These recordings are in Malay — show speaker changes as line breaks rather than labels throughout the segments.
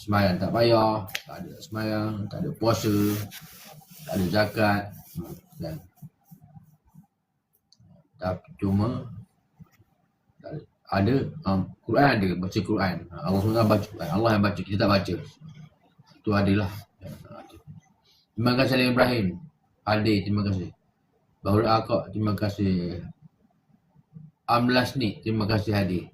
Semayang tak payah, tak ada semayang, tak ada puasa, tak ada zakat, dan tapi cuma ada Quran ada, baca Quran. Allah SWT baca Quran, Allah yang baca, kita tak baca. Itu adalah. Terima kasih Salim Ibrahim. Adi, terima kasih. Bahul Akak, terima kasih. Amlas ni, terima kasih Hadi.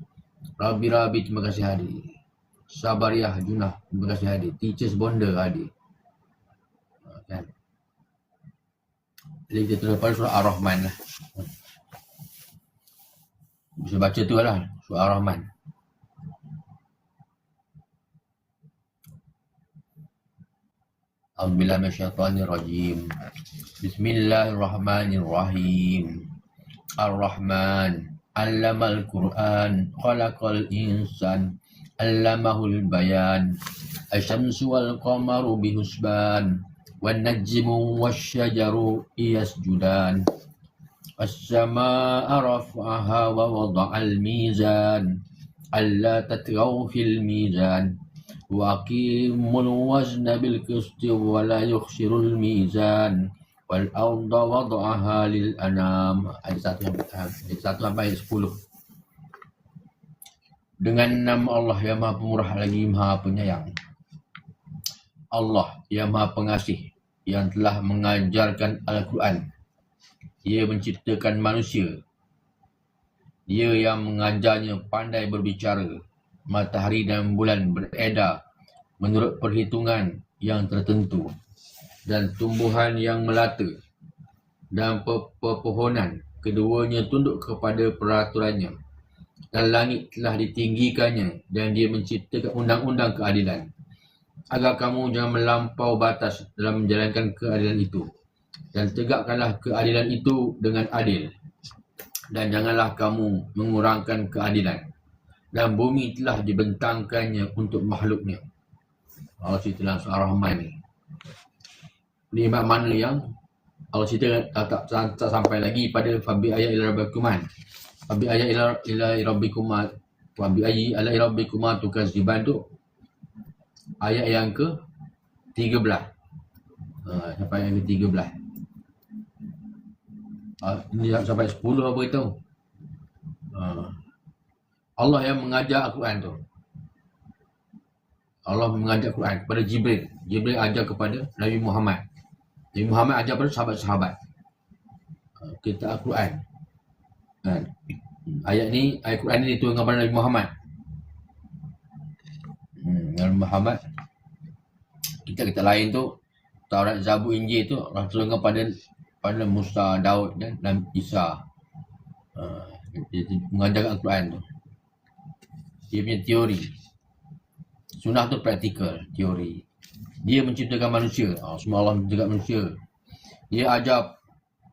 Rabi, terima kasih Hadi. Sabariah Junah, terima kasih Hadi. Teachers Bonder Hadi. Kan? Jadi kita terus pada surah Ar-Rahman lah. Bisa baca tu lah, surah Ar-Rahman. A'udzubillahi minasyaitonirrajim. Bismillahirrahmanirrahim. Ar-Rahman 'allamal Qur'an, khalaqal insan, 'allamahul bayan. Asy-syamsu wal qamaru bihusban, wan najmu wasyajaru yasjudan. As-samaa'a rafa'aha wa wada'al mizan, alla tatghaw fil mizan. Wa aqimul wazna bil qisti wa la yukhsirul mizan. Wal arda wada'aha lil anam. Ayat 1 sampai ayat 10. Dengan nama Allah yang Maha Pemurah lagi Maha Penyayang. Allah yang Maha Pengasih, yang telah mengajarkan Al-Quran. Dia menciptakan manusia. Dia yang mengajarnya pandai berbicara. Matahari dan bulan beredar menurut perhitungan yang tertentu. Dan tumbuhan yang melata dan pepohonan, keduanya tunduk kepada peraturannya. Dan langit telah ditinggikannya, dan dia menciptakan undang-undang keadilan, agar kamu jangan melampau batas dalam menjalankan keadilan itu. Dan tegakkanlah keadilan itu dengan adil, dan janganlah kamu mengurangkan keadilan. Dan bumi telah dibentangkannya untuk makhluknya. Allah cerita dalam surah Ar-Rahman ni. Nikmat mana yang Allah cerita tak sampai lagi pada fabi ayat ila rabbikuman. Fabi ayat ila rabbikuman. Fabi ayat ila rabbikuman tukaziban tu. Ayat yang ke 13. Sampai yang ke 13. Ini sampai 10 apa itu. Allah yang mengajar Al-Quran tu. Allah mengajar Quran kepada Jibril. Jibril ajar kepada Nabi Muhammad. Nabi Muhammad ajar kepada sahabat-sahabat. Kita Al-Quran. Ayat ni, ayat Quran ni diturunkan kepada Nabi Muhammad. Nabi Muhammad. Kita lain tu, Taurat, Zabur, Injil tu Allah turunkan pada Musa, Daud dan Isa. Dia mengajar Al-Quran tu. Dia punya teori. Sunnah tu praktikal, teori. Dia menciptakan manusia. Semua Allah menciptakan manusia. Dia ajar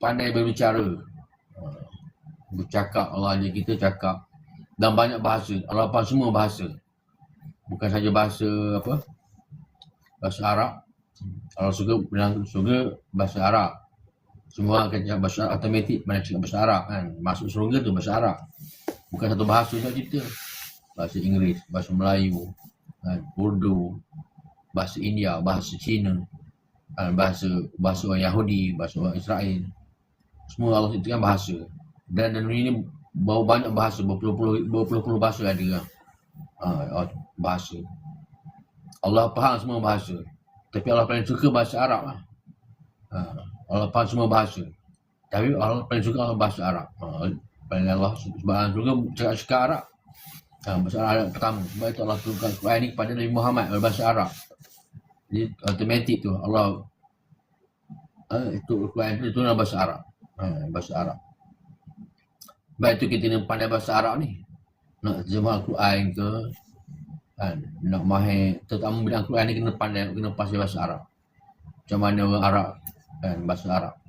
pandai berbicara. Bercakap, Allah ajar kita cakap. Dan banyak bahasa. Allah faham semua bahasa. Bukan saja bahasa apa? Bahasa Arab. Allah suka bilang surga bahasa Arab. Semua akan cakap bahasa Arab automatik. Mana cakap bahasa Arab kan. Masuk surga tu bahasa Arab. Bukan satu bahasa je kita. Bahasa Inggeris, bahasa Melayu, Urdu, bahasa India, bahasa Cina, bahasa orang Yahudi, bahasa orang Israel. Semua Allah ciptakan bahasa. Dan dunia ini bawa banyak bahasa, berpuluh-puluh bahasa ada bahasa. Allah faham semua bahasa. Tapi Allah paling suka bahasa Arab lah. Allah faham semua bahasa. Tapi Allah paling suka bahasa Arab. Paling Allah suka cakap Arab. Bahasa Arab pertama. Sebab itu Allah turunkan Quran ni kepada Nabi Muhammad berbahasa Arab. Jadi automatik tu Allah itu Quran itu dalam bahasa Arab. Bahasa Arab. Sebab itu kita nak pandai bahasa Arab ni. Nak terjemah Quran ke, nak mahir, terutama bidang Quran ni kena pandai, kena pasal bahasa Arab. Macam mana orang Arab bahasa Arab.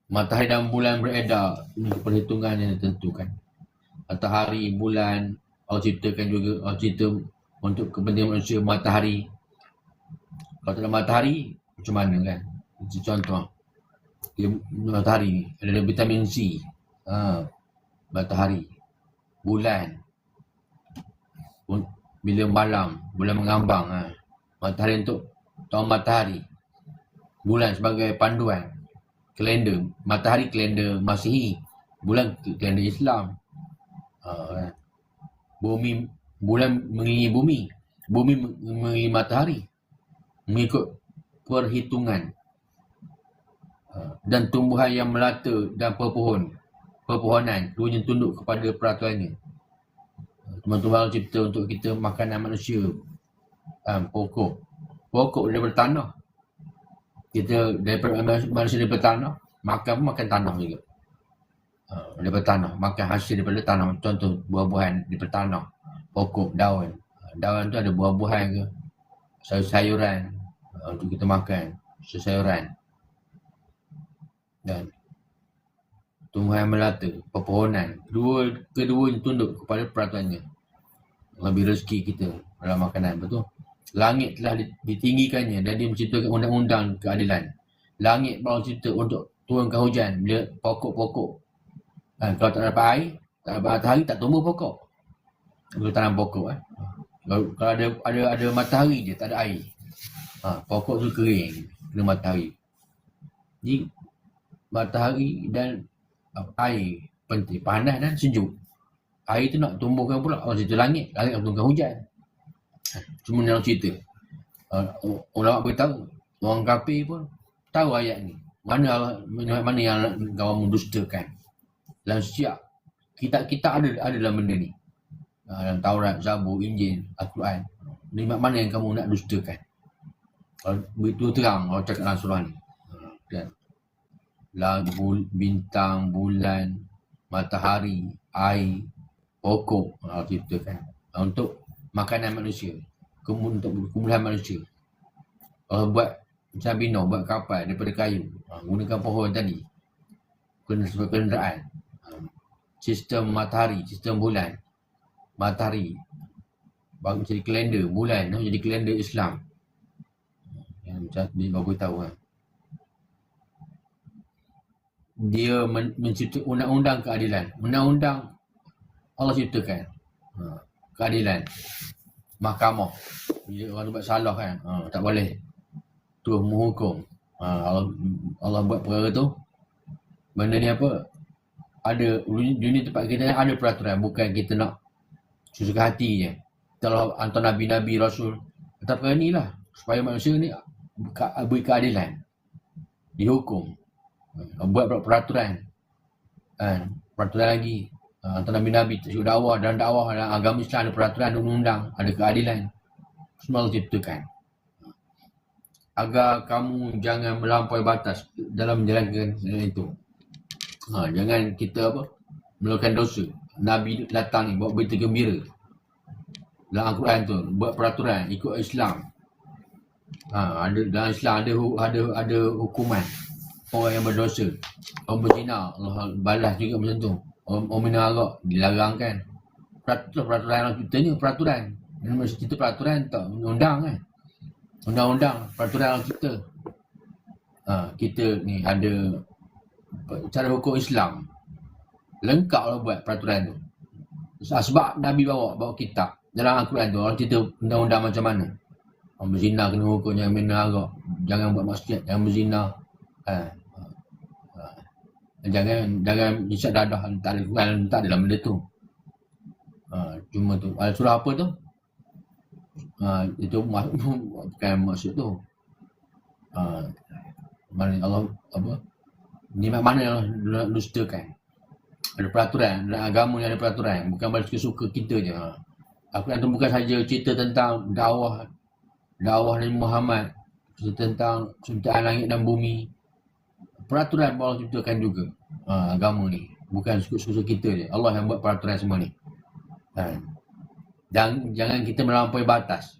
Matahari dan bulan beredar, ini perhitungan yang ditentukan. Matahari, bulan, Allah ciptakan juga, Allah cipta untuk kepentingan manusia matahari. Kalau tak ada matahari, macam mana kan? Contoh, matahari ni, ada vitamin C. Matahari, bulan. bila malam, bulan mengambang. Matahari untuk tahun matahari. Bulan sebagai panduan. Kalender, matahari kalender Masihi. Bulan kalender Islam. Bumi, bulan mengelilingi bumi. Bumi mengelilingi matahari. Mengikut perhitungan. Dan tumbuhan yang melata dan pepohonan, keduanya tunduk kepada peraturannya. Tuhan cipta untuk kita makanan manusia. Pokok daripada tanah. Kita daripada manusia daripada tanah, makan pun makan tanah juga. Daripada tanah, makan hasil daripada tanah. Contoh buah-buahan daripada tanah, pokok, daun. Daun tu ada buah-buahan ke, sayur-sayuran untuk kita makan, sayuran. Dan tumbuhan melata, pepohonan, kedua tunduk kepada peraturannya. Lebih rezeki kita dalam makanan, betul. Langit telah ditinggikannya dan dia menciptakan undang-undang keadilan. Langit Allah cipta untuk turunkan hujan bila pokok-pokok. Kalau tak dapat air, tak dapat matahari, tak tumbuh pokok. Kalau tanam pokok. Kalau ada matahari dia, tak ada air. Pokok tu kering, kena matahari. Jadi matahari dan air penting, panas dan sejuk. Air tu nak tumbuhkan pula, orang cerita langit nak tumbuhkan hujan. Cuma dalam cerita. Ulama beritahu, orang kafir pun tahu ayat ni. Mana yang kamu mendustakan. Dalam setiap kitab ada dalam benda ni. Dalam Taurat, Zabur, Injil, Al-Quran. Mana yang kamu nak dustakan. Begitu terang kalau cakap dalam surah ni. Dan bintang, bulan, matahari, air, pokok Allah ciptakan untuk makanan manusia, untuk kumpulan manusia. Kalau buat macam bina, buat kapal daripada kayu, gunakan pohon tadi sebagai kenderaan. Sistem matahari, sistem bulan, matahari bagi jadi kalender bulan, jadi kalender Islam. Yang macam ni baru tahu dia mencipta undang-undang keadilan. Undang-undang Allah ciptakan. Keadilan. Mahkamah. Bila orang buat salah kan, tak boleh terus menghukum. Allah buat perkara tu. Benda ni apa? Ada dunia tempat kita ada peraturan, bukan kita nak suka hati je. Kalau hantar Nabi-Nabi, Rasul. Tetapi ni lah, supaya manusia ni beri keadilan. Dihukum. Buat peraturan. Peraturan lagi. Antara Nabi-Nabi tersebut dakwah dan dalam agama Islam ada peraturan, ada undang, ada keadilan. Semua Allah ciptakan. Agar kamu jangan melampaui batas dalam menjalankan itu. Jangan kita melakukan dosa. Nabi datang ni buat berita gembira. Dalam Al-Quran tu buat peraturan ikut Islam. Ada dalam Islam ada hukuman. Orang yang berdosa, orang berzina, Allah balas juga macam tu. Orang minum arak, dilarang kan. Peraturan Allah ciptanya, peraturan. Dan mesti kita peraturan, tak undang kan. Undang-undang, peraturan Allah cipta. Kita ni ada cara hukum Islam. Lengkap lah buat peraturan tu. Sebab Nabi bawa kitab. Dalam Al-Quran tu, Allah cerita undang-undang macam mana. Orang berzina kena hukum, jangan minum arak, jangan buat maksiat, jangan berzina. Jangan isyak dadah, tak ada dalam benda tu. Cuma tu surah apa tu, itu bukan maksud tu. Mana Allah ni mana Allah dustakan. Ada peraturan, dalam agama ni ada peraturan, bukan balas suka kita je. Al-Quran tu bukan saja cerita tentang dakwah Nabi Muhammad, cerita tentang ciptaan langit dan bumi. Peraturan Allah ciptakan juga agama ni. Bukan suka-suka kita je. Allah yang buat peraturan semua ni. Dan jangan kita melampaui batas.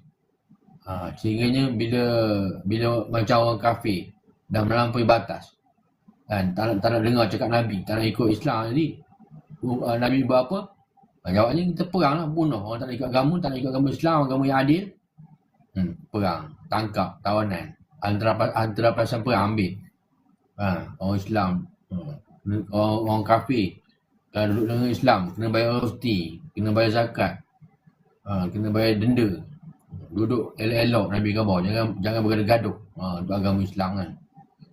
Sehingganya bila macam orang kafir dah melampaui batas. Tak nak dengar cakap Nabi, tak nak ikut Islam. Jadi Nabi buat apa? Jawabnya kita perang lah, bunuh. Orang tak nak ikut agama, tak nak ikut agama Islam, agama yang adil. Perang, tangkap, tawanan. Antara pasal perang ambil. Orang Islam, orang kafir, kalau duduk dengan Islam, kena bayar royalty, kena bayar zakat. Kena bayar denda. Duduk elok-elok Nabi khabar, jangan bergaduh-gaduh. Untuk agama Islam kan.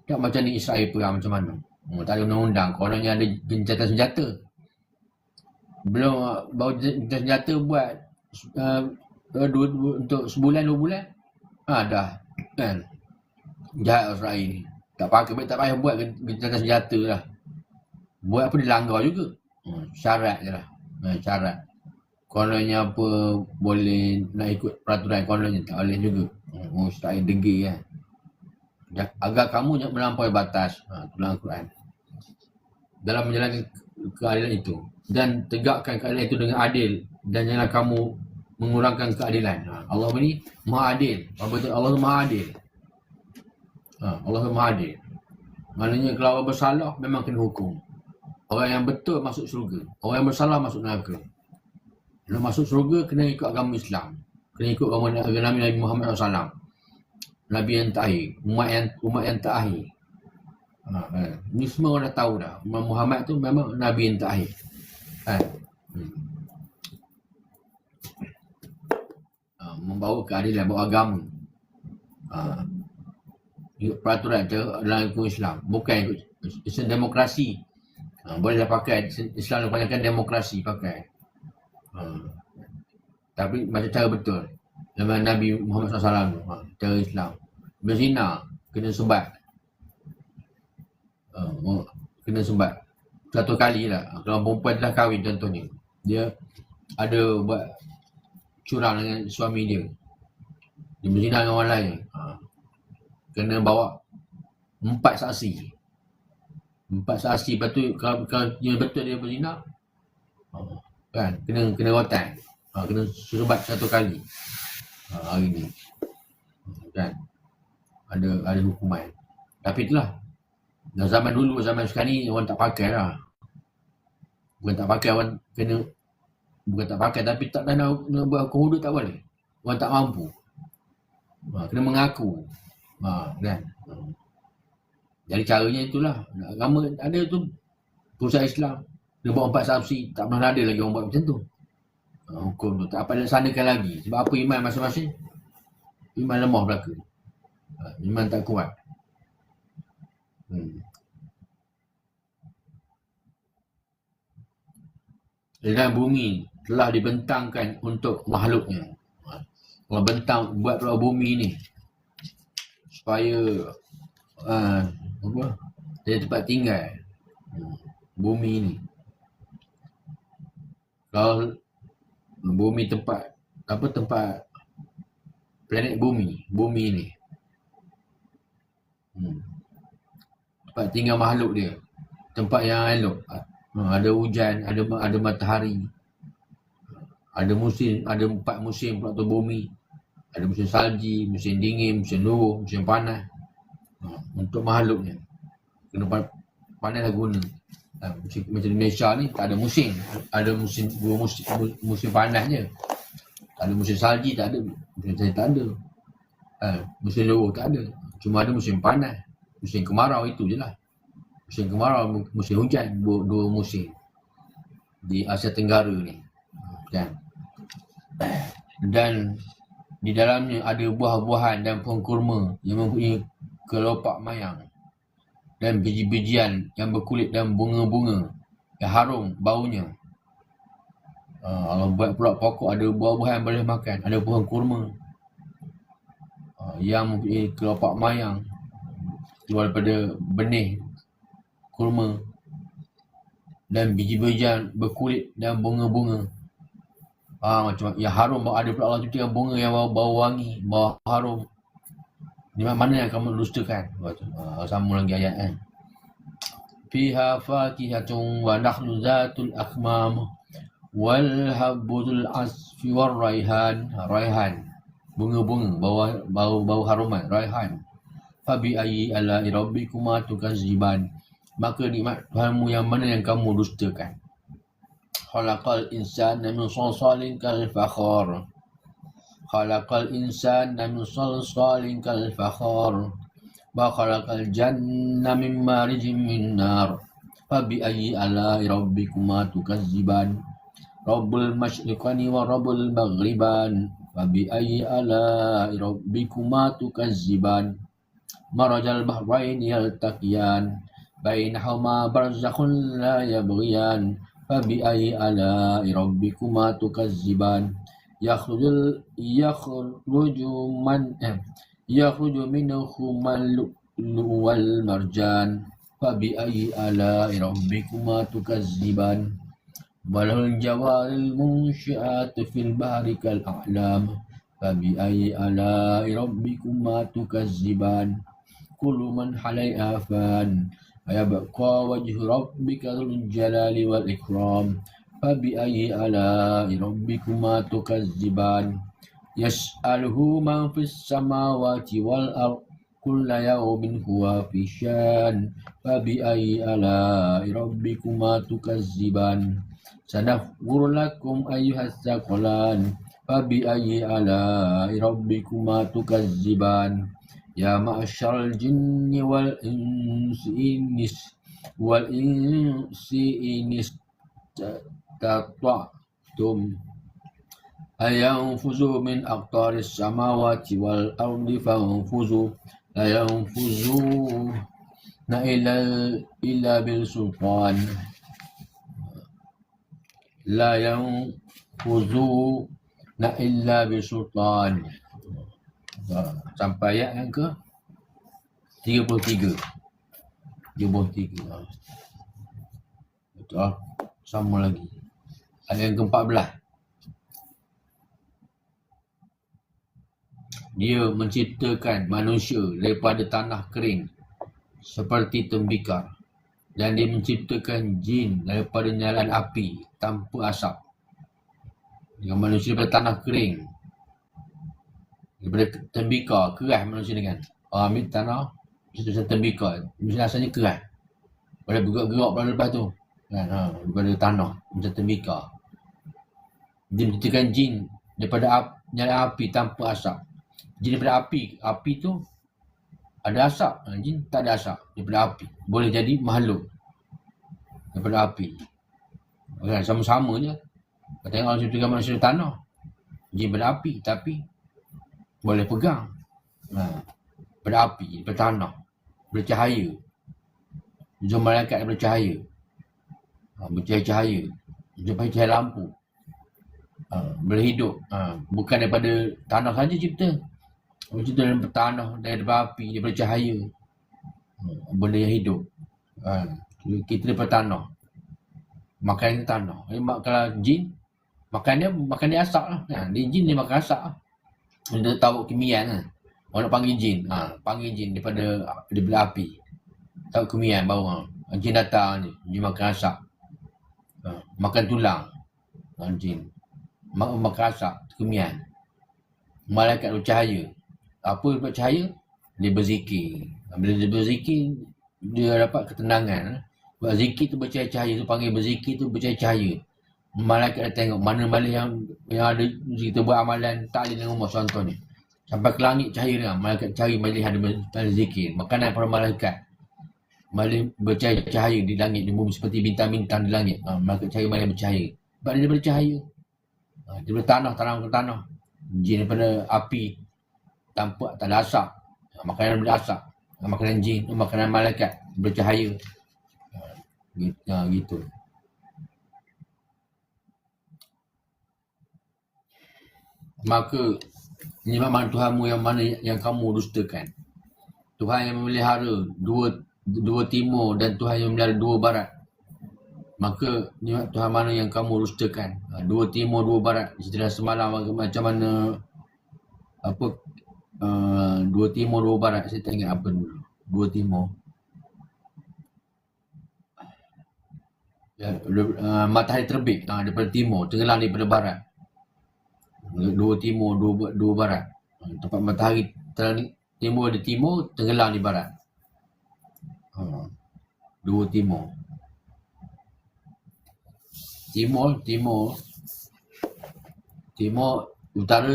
Tak macam ni Israel perang macam mana. Tak ada undang-undang, kononnya ada gencatan senjata. Belum bawa gencatan senjata buat untuk sebulan 2 bulan. Dah kan. Jahat Israel ni. Tak payah buat gencatan senjata lah. Buat apa dilanggar juga. Syarat je lah. Syarat. Kononnya apa boleh nak ikut peraturan, kononnya tak boleh juga. Israel degil kan. Agar kamu jangan melampaui batas. Tulang Al-Quran. Dalam menjalankan keadilan itu. Dan tegakkan keadilan itu dengan adil. Dan janganlah kamu mengurangkan keadilan. Allah ni maha adil. Allah maha adil. Allah maha adil. Maknanya kalau orang bersalah memang kena hukum. Orang yang betul masuk syurga. Orang yang bersalah masuk neraka. Kalau masuk syurga kena ikut agama Islam. Kena ikut agama Nabi Muhammad SAW. Nabi yang terakhir. Umat yang terakhir. Ni semua orang dah tahu dah. Muhammad tu memang Nabi yang terakhir. Membawa keadilan, bawa agama. Ikut peraturan dalam hukum Islam. Bukan ikut Islam demokrasi. Bolehlah pakai Islam kebanyakan demokrasi pakai. Tapi macam cara betul. Nama Nabi Muhammad SAW cara Islam. Berzina kena sebat. Kena sebat 1 kali lah. Kalau perempuan telah kahwin contohnya, dia ada buat curang dengan suami dia, dia berzina dengan orang lain, kena bawa 4 saksi. 4 saksi. Lepas tu kalau dia betul dia berzina, kan kena rotan, kena sebat 1 kali. Hari ni kan ada hukuman. Tapi itulah, dah zaman dulu, zaman sekarang ni orang tak pakai lah. Bukan tak pakai, orang kena, bukan tak pakai tapi tak nak buat hukum hudud tak boleh. Orang tak mampu, kena mengaku, kan. Jadi caranya itulah. Agama ada tu, pusat Islam dia buat 4 saksi, tak pernah ada lagi orang buat macam tu. Hukum tu tak apa laksanakan lagi. Sebab apa? Iman masing-masing, iman lemah belaka, iman tak kuat. Dan bumi telah dibentangkan untuk makhluknya. Allah bentang buat bumi ni supaya dia tempat tinggal. Bumi ni, kalau bumi tempat planet bumi ni tempat tinggal makhluk dia, tempat yang elok. Ada hujan, ada matahari, ada musim, ada 4 musim pula tu bumi. Ada musim salji, musim dingin, musim luruh, musim panas. Untuk makhluknya kena panas lah guna. Macam di Malaysia ni tak ada musim. Ada musim panas je. Tak ada musim salji, tak ada. Musim salji tak ada. Musim luruh tak ada. Cuma ada musim panas, musim kemarau, itu je lah. Musim kemarau, musim hujan, 2 musim di Asia Tenggara ni, kan. Dan di dalamnya ada buah-buahan dan pohon kurma yang mempunyai kelopak mayang, dan biji-bijian yang berkulit dan bunga-bunga yang harum baunya. Allah buat pula pokok, ada buah-buahan yang boleh makan. Ada pohon kurma yang mempunyai kelopak mayang keluar daripada benih kurma, dan biji-bijian berkulit dan bunga-bunga macam yang harum. Ada pula Allah ciptakan bunga yang bau wangi, bau harum. Ni mana yang kamu dustakan? Sama lagi ayat kan. Fiha fakihatun wa nakhlu zatul akmam wal habbul asfi war raihan. Raihan, bunga-bunga, bau haruman, raihan. Fabi ayyi ala rabbikuma tukaziban. Maka nikmat Tuhanmu yang mana yang kamu dustakan. Khalaqal insana min salsalin kal fakhar. Khalaqal insana min salsalin kal fakhar. Wa khalaqal janna min marijin min nar. Fabi ayyi ala rabbikuma tukaziban. Rabbul masyriqani wa rabbul maghriban. Fabi'ayyi ala'i rabbikuma tukazziban. Marajal bahrain yaltaqiyan. Bainahuma barzakhun la yabghiyan. Fabi'ayyi ala'i rabbikuma tukazziban. Yakhruju minhumal lu'lu'u wal marjan. Fabi'ayyi ala'i rabbikuma tukazziban. Walahul jawaril munsyi'atu fil bahri kal a'lam. Fabi'ayyi ala'i rabbikuma tukazziban. Kullu man 'alaiha fan. Ayabqa wajhu rabbika dzul jalali wal ikram. Fabi'ayyi ala'i rabbikuma tukazziban. Yas'aluhu man fis samawati wal ardh. Kulla yawmin huwa fi syan. Fabi'ayyi ala'i rabbikuma tukazziban. Sanafghuru lakum ayyuhas tsaqalan. Fabi'ayyi ala'i rabbikuma tukazziban. Ya ma'asyaral jinni wal insi inis tata'tum ayanfuzu min aqtaris samawati wal ardi fanfuzu la yanfuzu na illa bil sultan la yanfuzu na illa bil sultan. Sampai ayat yang ke 33. Betul. Sama lagi. Ayat yang ke-14. Dia menciptakan manusia daripada tanah kering seperti tembikar, dan dia menciptakan jin daripada nyalaan api tanpa asap. Dengan manusia daripada tanah kering, daripada tembikar, keras manusia dengan ambil tanah, macam tembikar, manusia asalnya keras, pada bergerak-gerak pada lepas tu kan, daripada tanah macam tembikar. Dia menciptakan jin daripada nyalaan api tanpa asap. Jin daripada api tu ada asap, jin tak ada asap, daripada api. Boleh jadi makhluk daripada api. Sama-sama je. Kita tengok orang ciptakan manusia dari tanah, jin daripada api, tapi boleh pegang. Daripada api, daripada tanah, bercahaya. Jom malaikat daripada cahaya. Bercahaya-cahaya. Daripada cahaya lampu. Boleh hidup. Bukan daripada tanah saja cipta. Orang cipta daripada tanah, daripada api, daripada cahaya. Benda yang hidup. Kita daripada tanah. Makan tanah. Kalau jin, makan dia asap lah. Dia jin dia makan asap lah. Dia tahu kimian lah. Orang nak panggil jin. Panggil jin daripada api. Tahu kimian baru. Jin datang ni. Jin makan asap. Makan tulang. Jin. Makan asap. Kimian. Malaikat bercahaya. Apa buat cahaya? Dia berzikir. Bila dia berzikir, dia dapat ketenangan. Sebab zikir tu bercahaya-cahaya. Tu panggil berzikir tu bercahaya-cahaya. Malaikat dah tengok mana-mana yang ada kita buat amalan ta'lil dengan rumah contohnya. Sampai ke langit cahaya dia. Malaikat cari malih ada zikir. Makanan para malaikat. Malih bercahaya di langit, di bumi seperti bintang-bintang di langit. Malaikat cahaya malih bercahaya. Sebab dia bercahaya. Daripada tanah ke tanah. Jin daripada api. Tanpa tak ada asap. Makanan daripada asap. Makanan jin, makanan malaikat bercahaya. Gitu. Maka ini memang Tuhanmu yang mana yang kamu dustakan. Tuhan yang memelihara dua timur dan Tuhan yang memelihara dua barat. Maka nikmat Tuhan mana yang kamu dustakan. Dua timur, dua barat. Setelah semalam macam mana dua timur, dua barat. Saya tak ingat apa dulu. Dua timur. Matahari terbit daripada timur, tenggelam daripada barat. Dua timur, dua barat. Tempat matahari timur di timur, tenggelam di barat. Dua timur. Timur, utara,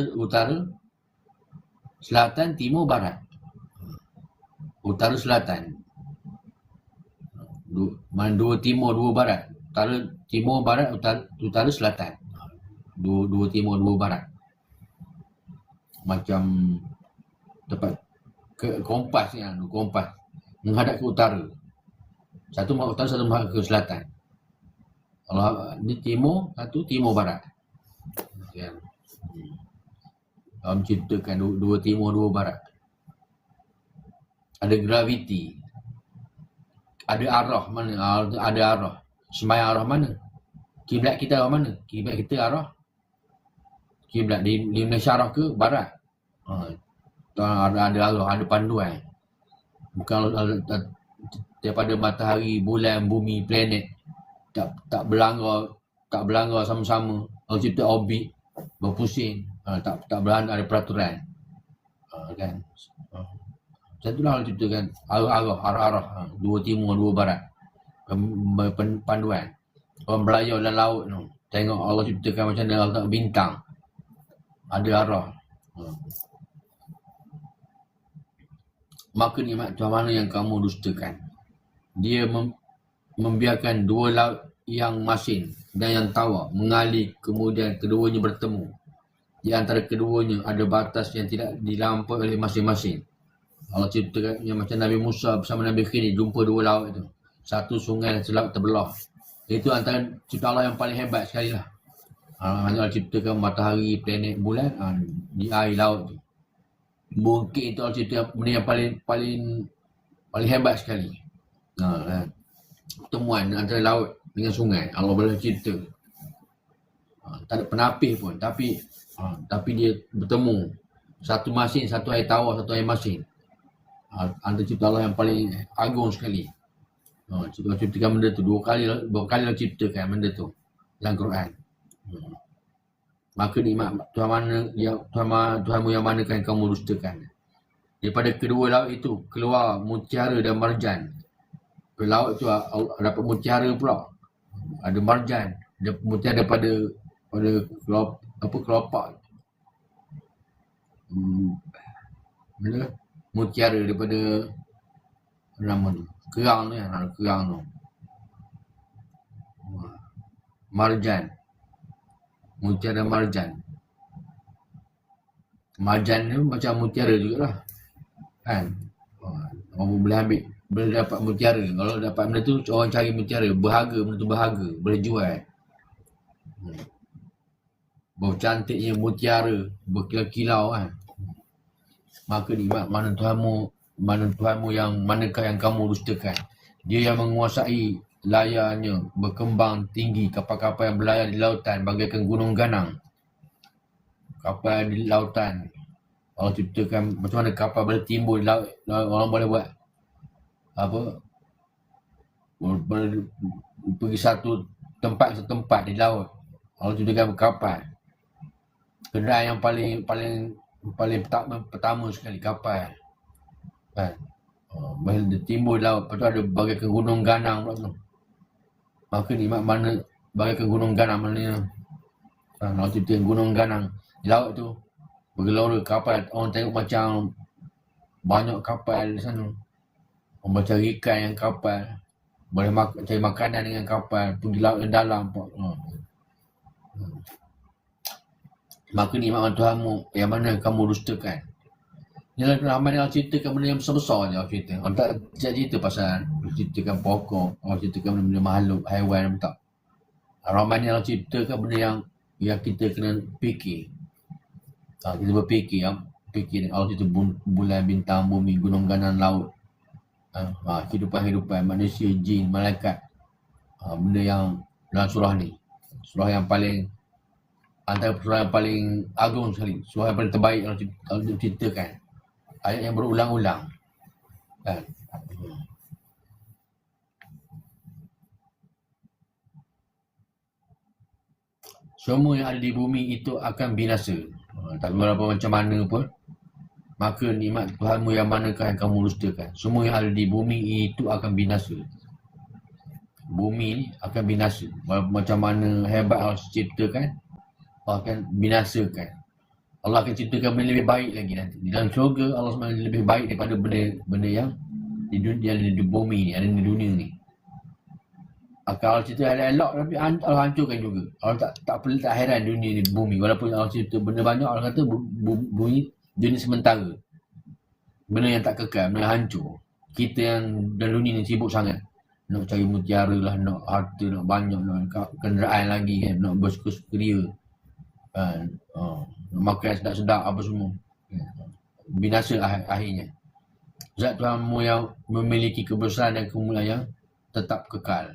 selatan, timur, barat. Utara, selatan. Dua timur, dua barat. utara, timur, barat, utara, selatan. Dua timur, dua barat. Macam tempat kompas ni, kompas menghadap ke utara. Satu menghadap ke utara, satu menghadap ke selatan. Kalau ni timur, satu timur barat. Kan? Allah menciptakan dua timur, dua barat. Ada graviti. Ada arah mana? Ada arah. Semaya arah mana? Kiblat kita arah mana? Kiblat kita arah. Kiblat di Malaysia arah ke barat. Ada arah, ada panduan. Bukan daripada matahari, bulan, bumi, planet tak berlanggar sama-sama. Allah cipta orbit berpusing, tak berlanggar, ada peraturan. Kan? Macam itulah Allah ciptakan arah-arah, dua timur, dua barat. Panduan. Orang belayar dalam laut tu, tengok Allah ciptakan macam mana, Allah tak bintang. Ada arah. Maka nikmat Tuhan mana yang kamu dustakan? Dia membiarkan dua laut yang masin dan yang tawar mengalir, kemudian keduanya bertemu. Di antara keduanya ada batas yang tidak dilampaui oleh masing-masing. Allah ciptakan yang macam Nabi Musa bersama Nabi Khidir jumpa dua laut itu. Satu sungai dan selaut terbelah. Itu antara cipta Allah yang paling hebat sekali lah. Allah ciptakan matahari, planet, bulan di air laut tu. Mungkin itu Allah ciptakan benda yang paling hebat sekali. Pertemuan antara laut dengan sungai, Allah boleh cipta. Tak ada penapis pun, tapi dia bertemu. Satu masin, satu air tawar, satu air masin. Antara cipta Allah yang paling agung sekali. Ciptakan benda tu dua kali Allah ciptakan benda tu dalam Quran. Maka nikmat Tuhan mana yang Tuhanmu yang manakah yang kamu dustakan? Daripada kedua laut itu keluar mutiara dan marjan. Ke laut tu dapat mutiara pula. Ada marjan, mutiara daripada kelopak. Mutiara daripada nama tu. Kerang ni, kerang tu. Marjan. Mutiara marjan. Marjan ni macam mutiara jugalah. Kan? Orang boleh dapat mutiara. Kalau dapat benda tu, orang cari mutiara. Berharga, benda tu berharga. Boleh jual. Baru cantiknya mutiara. Berkilau-kilau kan. Maka nikmat mana Tuhanmu yang manakah yang kamu dustakan. Dia yang menguasai layarnya berkembang tinggi, kapal-kapal yang berlayar di lautan bagaikan gunung ganang. Kapal di lautan. Allah ciptakan macam mana kapal boleh timbul di laut. Orang boleh buat pergi satu tempat di laut. Allah ciptakan kapal. Kenderaan yang paling pertama sekali, kapal. Kan? Boleh timbul di laut. Lepas tu ada bagaikan gunung ganang pula tu. Maka nikmat mana bagaikan gunung ganang maknanya. Allah ciptakan gunung ganang di laut tu. Bergelora kapal. Orang tengok macam banyak kapal di sana. Orang mencari ikan yang kapal. Boleh cari makanan dengan kapal. Pergi laut yang dalam. Maka nikmat Tuhanmu yang mana kamu dustakan. Inilah ramai yang ceritakan benda yang besar-besar je. Orang tak cerita pasal ceritakan pokok. Orang ceritakan benda-benda makhluk, haiwan, tak. Ramai yang ceritakan benda yang kita kena fikir. Kita berfikir. Allah cerita bulan, bintang, bumi, gunung ganang, laut. Kehidupan manusia, jin, malaikat. Benda yang dalam surah ni. Surah yang paling, antara surah yang paling agung sekali. Surah yang paling terbaik Allah ceritakan. Ayat yang berulang-ulang. Kan? Semua yang ada di bumi itu akan binasa. Tak berapa macam mana pun. Maka nikmat Tuhanmu yang manakah yang kamu dustakan. Semua yang ada di bumi itu akan binasa. Bumi ni akan binasa. Macam mana hebat Allah ciptakan, Allah akan binasakan. Allah akan ciptakan benda lebih baik lagi nanti. Di dalam syurga Allah SWT lebih baik daripada benda yang di bumi ni, ada di dunia ni. Kalau cerita elok tapi Allah hancurkan juga. Allah tak heran dunia ni, bumi. Walaupun Allah cerita benda banyak, Allah kata bumi dunia sementara. Benda yang tak kekal, benda yang hancur. Kita yang dalam dunia ni sibuk sangat. Nak cari mutiara lah, nak harta, nak banyak, nak kenderaan lagi kan, nak bersuka-suka kan. Nak makan sedap-sedap apa semua. Binasa akhirnya. Zat Tuhanmu yang memiliki kebesaran dan kemuliaan yang tetap kekal.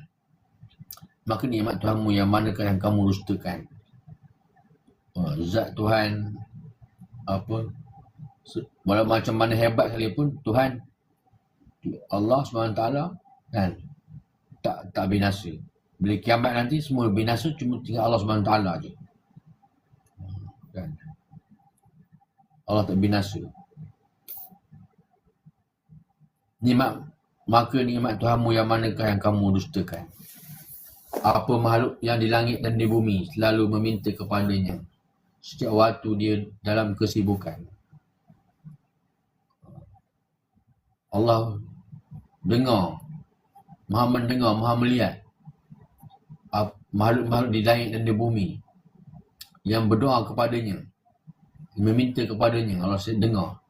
Maka nikmat Tuhanmu yang manakah yang kamu dustakan? Zat Tuhan walau macam mana hebat sekalipun, Tuhan Allah SWT kan tak binasa. Bila kiamat nanti semua binasa, cuma tinggal Allah SWT je. Kan? Allah tak binasa. Maka nikmat Tuhanmu yang manakah yang kamu dustakan? Apa makhluk yang di langit dan di bumi selalu meminta kepadanya setiap waktu dia dalam kesibukan. Allah dengar, maha mendengar, maha melihat makhluk-makhluk di langit dan di bumi yang berdoa kepadanya, meminta kepadanya. Allah dengar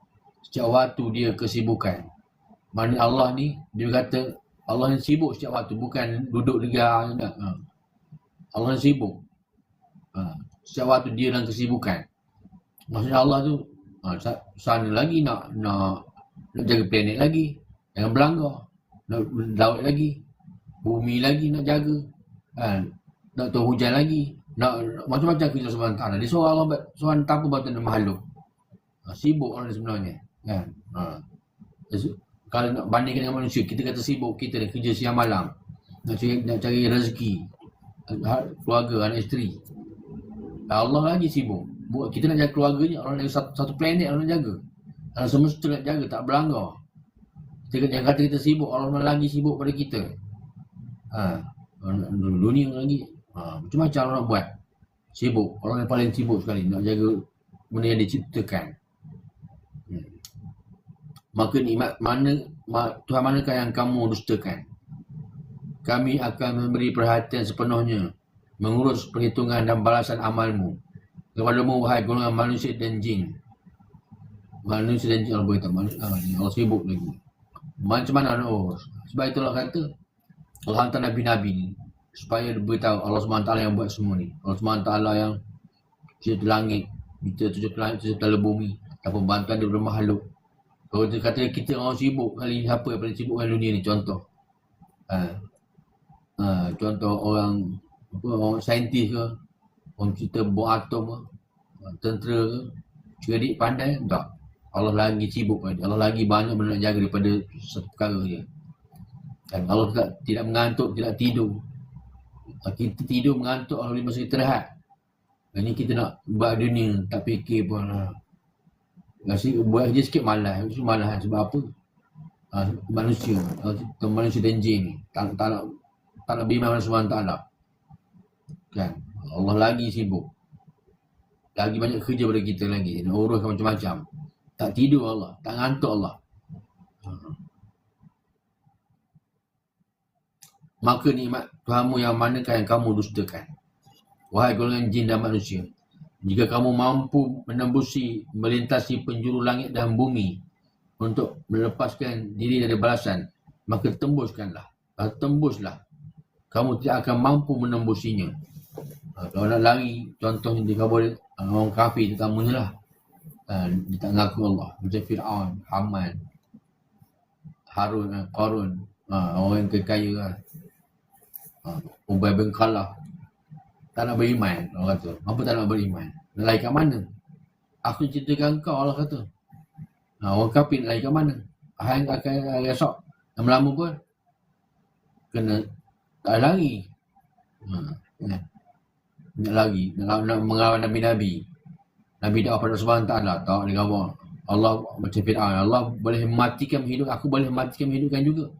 setiap waktu dia kesibukan. Mana Allah ni, dia kata Allah yang sibuk setiap waktu, bukan duduk degar. Allah yang sibuk. Setiap waktu dia dalam kesibukan. Maksudnya Allah tu sana lagi nak jaga planet lagi, jangan berlanggar. Nak laut lagi, bumi lagi nak jaga. Nak turun hujan lagi, nak macam-macam kerja sebentar. Dia seorang tanpa bantuan makhluk. Sibuk orang sebenarnya. Kan? Kalau nak bandingkan dengan manusia, kita kata sibuk, kita dah kerja siang malam. Nak cari rezeki, keluarga, anak isteri. Allah lagi sibuk. Kita nak jaga keluarga ni, orang dari satu planet orang nak jaga. Alam semesta nak jaga, tak berlanggar. Yang kata kita sibuk, Allah lagi sibuk pada kita. Dunia lagi. Macam-macam orang nak buat. Sibuk. Orang yang paling sibuk sekali nak jaga benda yang diciptakan. Maka nikmat Tuhan manakah yang kamu dustakan? Kami akan memberi perhatian sepenuhnya, mengurus perhitungan dan balasan amalmu kepadamu, wahai golongan manusia dan jin. Manusia dan jin, Allah beritahu Allah sibuk lagi. Macam mana nak urus? Sebab itulah kata Allah hantar Nabi-Nabi ni supaya beritahu Allah SWT yang buat semua ni. Allah SWT yang cipta langit, cipta bumi, tanpa bantuan daripada makhluk. Kalau dia kata kita orang sibuk, kali siapa yang paling sibuk dengan dunia ni? Contoh contoh orang saintis ke, orang cerita bom atom ke, tentera ke, cerdik pandai, tak. Allah lagi sibuk lagi. Allah lagi banyak benda nak jaga daripada satu perkara dia. Dan Allah tidak mengantuk, tidak tidur. Kita tidur mengantuk, Allah beri masa kita rehat. Ini kita nak buat dunia, tak fikir pun. Buat kerja sikit malas. Sebab apa? Manusia dan jin ni tak nak bimbang Allah SWT. Kan? Allah lagi sibuk. Lagi banyak kerja pada kita lagi. Nak uruskan macam-macam. Tak tidur Allah. Tak ngantuk Allah. Maka nikmat Tuhanmu yang manakah yang kamu dustakan? Wahai golongan jin dan manusia, jika kamu mampu melintasi penjuru langit dan bumi untuk melepaskan diri dari balasan, maka tembuslah. Kamu tidak akan mampu menembusinya. Kalau nak lari, contohnya di kabul orang kafir terutamanya lah. Dia tak mengaku Allah. Macam Fir'aun, Haman, Harun, Qarun, orang yang kaya lah. Ubay bin Khalaf. Tak nak beriman, Allah kata. Apa tak nak beriman? Nak lari kat mana? Aku ceritakan kau, Allah kata. Orang kafir nak lari kat mana? Yang akan esok. Lama-lama pun kena tak lari. Nak lari. Nak mengawal Nabi-Nabi. Nabi dakwah pada SWT. Tak dia kawal. Allah macam Fir'aun. Allah boleh mematikan hidup. Aku boleh mematikan hidupkan juga.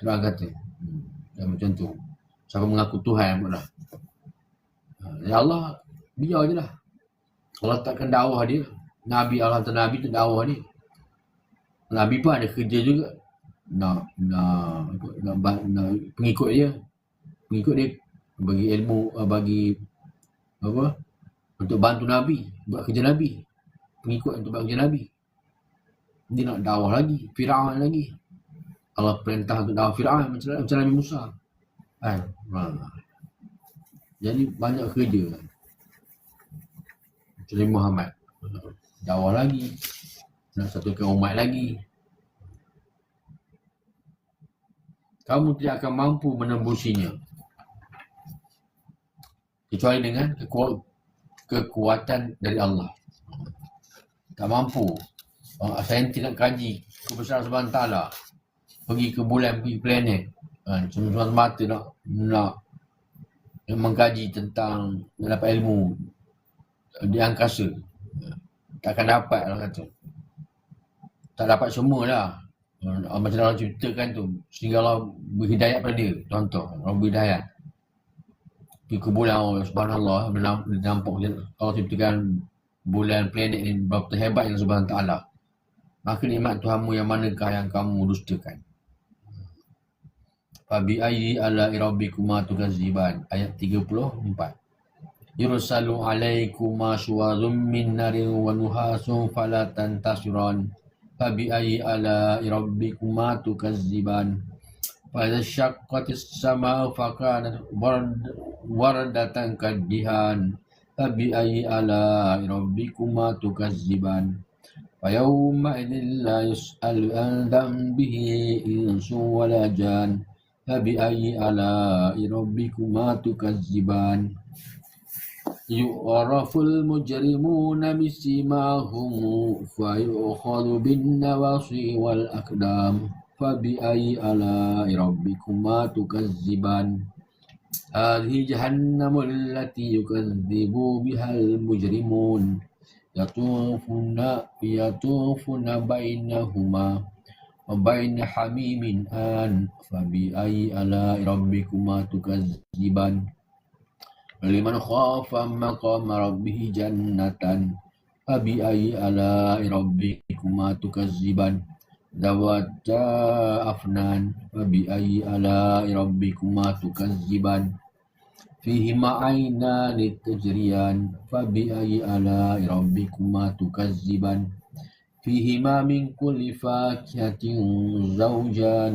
Fir'aun kata. Macam tu. Siapa mengaku Tuhan pun lah. Ya Allah, biar je lah. Allah takkan dakwah dia. Nabi, Allah hantar Nabi tu dakwah dia. Nabi pun ada kerja juga. Nak pengikut dia. pengikut dia, bagi ilmu, bagi apa, untuk bantu Nabi, buat kerja Nabi, pengikut untuk buat kerja Nabi. Dia nak dakwah lagi, Fir'aun lagi. Allah perintah untuk dakwah Fir'aun macam Nabi Musa. Kan? Jadi banyak kerja. Macam Nabi Muhammad. Dakwah lagi. Nak satukan umat lagi. Kamu tidak akan mampu menembusinya. Kecuali dengan kekuatan dari Allah. Tak mampu. Saintis nak kaji kebesaran Subhanahu Ta'ala, pergi ke bulan, pergi ke planet, semata-mata nak mengkaji tentang, nak dapat ilmu di angkasa, takkan dapat lah kata. Tak dapat semua lah. Macam Allah ciptakan tu, sehingga Allah berhidayat pada dia. Contoh, Allah berhidayat pergi ke bulan, subhanallah, dia nampak Allah ciptakan bulan, planet ni berapa hebat yang Subhanahu Ta'ala. Maka nikmat Tuhanmu yang manakah yang kamu dustakan? Fabi ayyi ala rabbikuma tukadziban. Ayat 34. Yursalu alaikuma syuwazum min narin wa nuhasun fala tantasiran. Fabi ayyi ala rabbikuma tukadziban. Fa idza syaqqatis sama'u fakanat wardatan kaddihan. Fabi ayyi ala rabbikuma tukadziban. فَيَوْمَئِذٍ لَا يُسْأَلُ عَنْ ذَنبِهِ إِنسٌ وَلَا جَانٌ فَبِأَيِّ آلَاءِ رَبِّكُمَا تُكَذِّبَانِ يُعْرَفُ الْمُجْرِمُونَ بِسِيمَاهُمْ فَيُؤْخَذُ بِالنَّوَاصِي وَالْأَقْدَامِ فَبِأَيِّ آلَاءِ رَبِّكُمَا تُكَذِّبَانِ هَذِهِ جَهَنَّمُ الَّتِي يُكَذِّبُ بِهَا الْمُجْرِمُونَ يطوفون بينهما وبين حميم آن فبأي آلاء ربكما تكذبان ولمن خاف مقام ربه جنتان فبأي آلاء ربكما تكذبان ذواتا أفنان فبأي آلاء ربكما تكذبان فيهما عينان تجريان فبأي آلاء ربكما تكذبان فيهما من كل فاكهة زوجان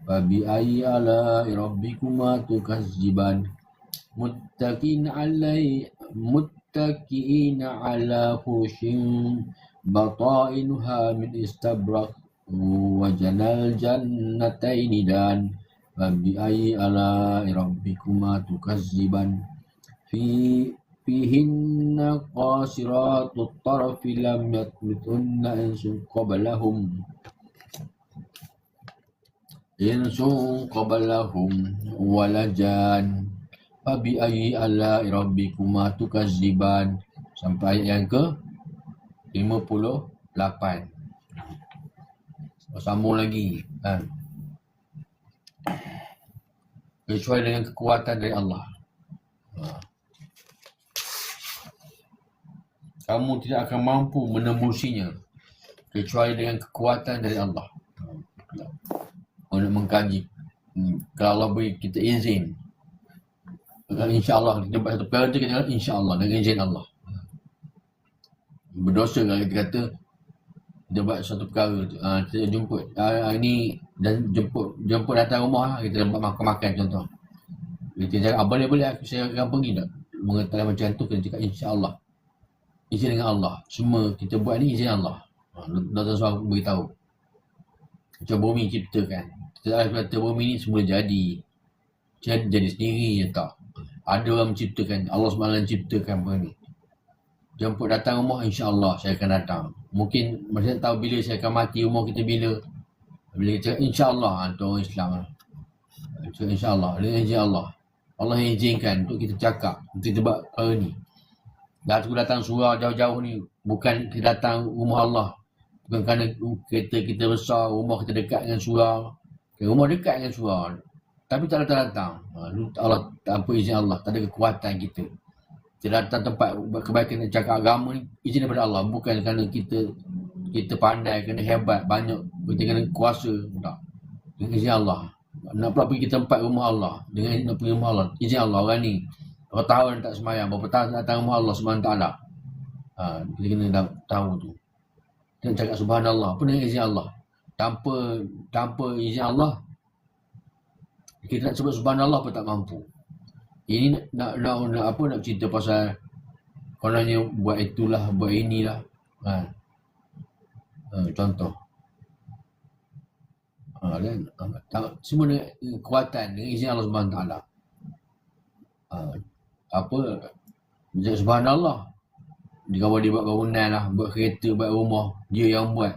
فبأي آلاء ربكما تكذبان متكئين على فرش بطائنها من استبرق وجنى الجنتين دان فبأي آلاء ربكما تكذبان فيهن قاصرات الطرف لم يطمثهن إنس قبلهم ولا جان فبأي آلاء ربكما تكذبان. Sampai ayat yang ke 58. Sambung lagi kan. Kecuali dengan kekuatan dari Allah. Kamu tidak akan mampu menembusinya kecuali dengan kekuatan dari Allah. Untuk mengkaji, kalau Allah beri kita izin, insya-Allah kita buat satu perkara tu, kita kata insya-Allah dengan izin Allah. Berdosa kalau kita kata kita buat satu perkara, kita jemput ini dan jemput datang rumah, kita buat makan contoh. Kita cakap, boleh saya akan pergi tak? Mengetahui macam tu, kita cakap insya-Allah. Izin dengan Allah. Semua kita buat ni izin Allah. Doktor Suhaib beritahu. Macam bumi ciptakan. Kita kata bumi ni semula jadi. Jadi sendiri je tak. Ada orang menciptakan. Allah SWT menciptakan apa ni. Jemput datang rumah, insya-Allah saya akan datang. Mungkin maksudnya tahu bila saya akan mati, umur kita bila. Bila kita cakap insya-Allah, tu orang Islam. Insya-Allah, dengan izin Allah. Allah yang izinkan untuk kita cakap, untuk kita buat perkara ni. Dah tu datang surau jauh-jauh ni, bukan kita datang rumah Allah. Bukan kerana kereta kita besar, rumah kita dekat dengan surau. Rumah dekat dengan surau. Tapi tak datang-datang. Allah, tanpa izin Allah, tak ada kekuatan kita. Kita datang tempat kebaikan dan cakap agama ni, izin daripada Allah. Bukan kerana kita pandai, kena hebat, banyak, kita kena kuasa. Tak. Dengan izin Allah. Nak pula pergi ke tempat rumah Allah. Dengan nak pergi rumah Allah. Izin Allah orang ni. Berapa tahun tak semayang. Berapa tahun tak datang rumah Allah SWT. Kita kena tahu tu. Kita cakap subhanallah. Apa dengan izin Allah? Tanpa izin Allah. Kita nak sebut subhanallah pun tak mampu. Ini nak cerita pasal kononnya buat itulah, buat inilah. Contoh. Semua dengan kekuatan, dengan izin Allah SWT. Subhanallah. Kalau dia buat bangunan lah, buat kereta, buat rumah, dia yang buat.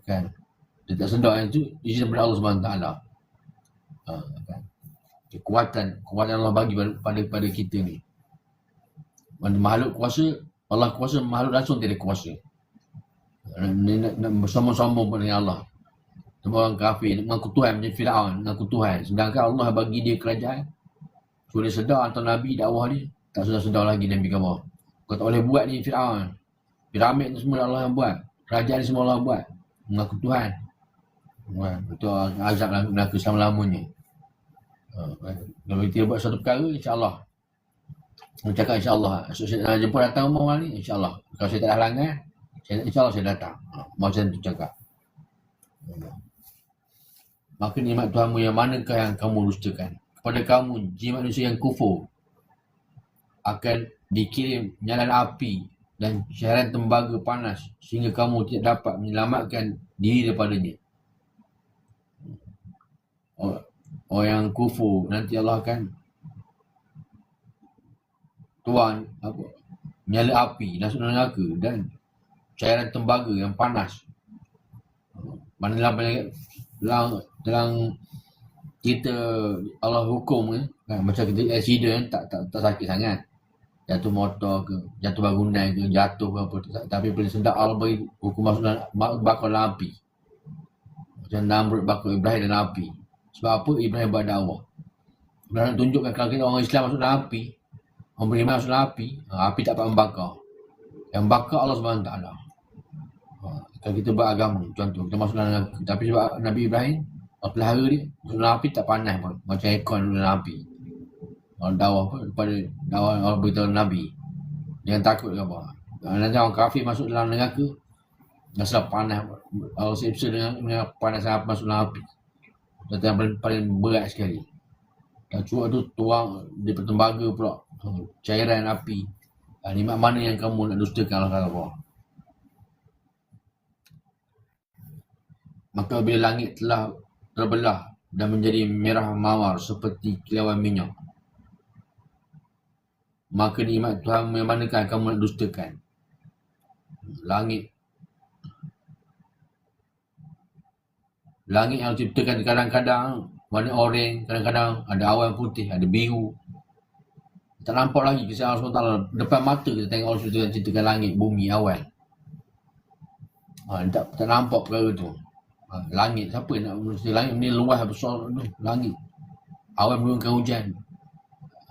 Kan? Dia tak sedar yang itu, izin daripada Allah SWT. Kan? Kekuatan Allah bagi pada kita ni. Mana makhluk kuasa, Allah kuasa, makhluk langsung tiada kuasa. Nak bersama-sama dengan Allah. Semua orang kafir, mengaku Tuhan macam Fir'aun, mengaku Tuhan. Sedangkan Allah bagi dia kerajaan. So dia sedar hantar Nabi dakwah dia. Tak sedar lagi Nabi khabar. Kau tak boleh buat ni Fir'aun. Piramid ni semua Allah yang buat. Kerajaan ni semua Allah buat. Mengaku Tuhan. Itu azab neraka selama-lamanya. Kalau kita buat satu perkara, insyaAllah. Saya cakap insyaAllah. So, saya nak jemput datang rumah orang ni, insyaAllah. Kalau saya tak ada halangan, insyaAllah saya datang. Macam tu cakap. Maka nikmat Tuhanmu yang manakah yang kamu dustakan? Kepada kamu, jimat manusia yang kufur akan dikirim nyalan api dan syairan tembaga panas sehingga kamu tidak dapat menyelamatkan diri daripadanya. Orang yang kufur nanti Allah akan tuan nyala api masuk dalam neraka dan cairan tembaga yang panas. Mana dalam kita Allah hukum kan, macam kita accident tak sakit sangat. Jatuh motor ke, jatuh bangunan ke, jatuh ke apa. Tapi paling sedap Allah bagi hukum masuk dalam bakar dalam api. Macam Namrud bakar Ibrahim dalam api. Sebab apa? Ibrahim buat dakwah. Ibrahim nak tunjukkan kalau kita orang Islam masuk dalam api, orang beriman masuk dalam api, api tak dapat membakar. Yang bakar Allah SWT. Kalau kita buat agama, contoh kita masuk dalam neraka. Tapi sebab Nabi Ibrahim, pelihara dia, masuk dalam api tak panas pun. Macam aircon dalam api. Orang dakwah pun daripada dakwah orang beritahu Nabi. Jangan takut ke apa. Nanti orang kafir masuk dalam neraka, rasa panas. Allah seksa dengan panas api masuk dalam api. Itu yang paling berat sekali. Dan cuak tu tuang dia pertembaga pula. Cairan api. Nikmat mana yang kamu nak dustakan Allah kata apa? Maka bila langit telah terbelah dan menjadi merah mawar seperti kilauan minyak, maka nikmat Tuhan yang manakah kamu nak dustakan? Langit yang diciptakan kadang-kadang warna oranye, kadang-kadang ada awan putih, ada biru. Tak nampak lagi kisah Allah SWT. Depan mata kita tengok Allah ceritakan langit, bumi, awan. Tak nampak perkara tu. Langit, siapa nak mesti langit ni luas besar tu, langit. Awan menurunkan hujan.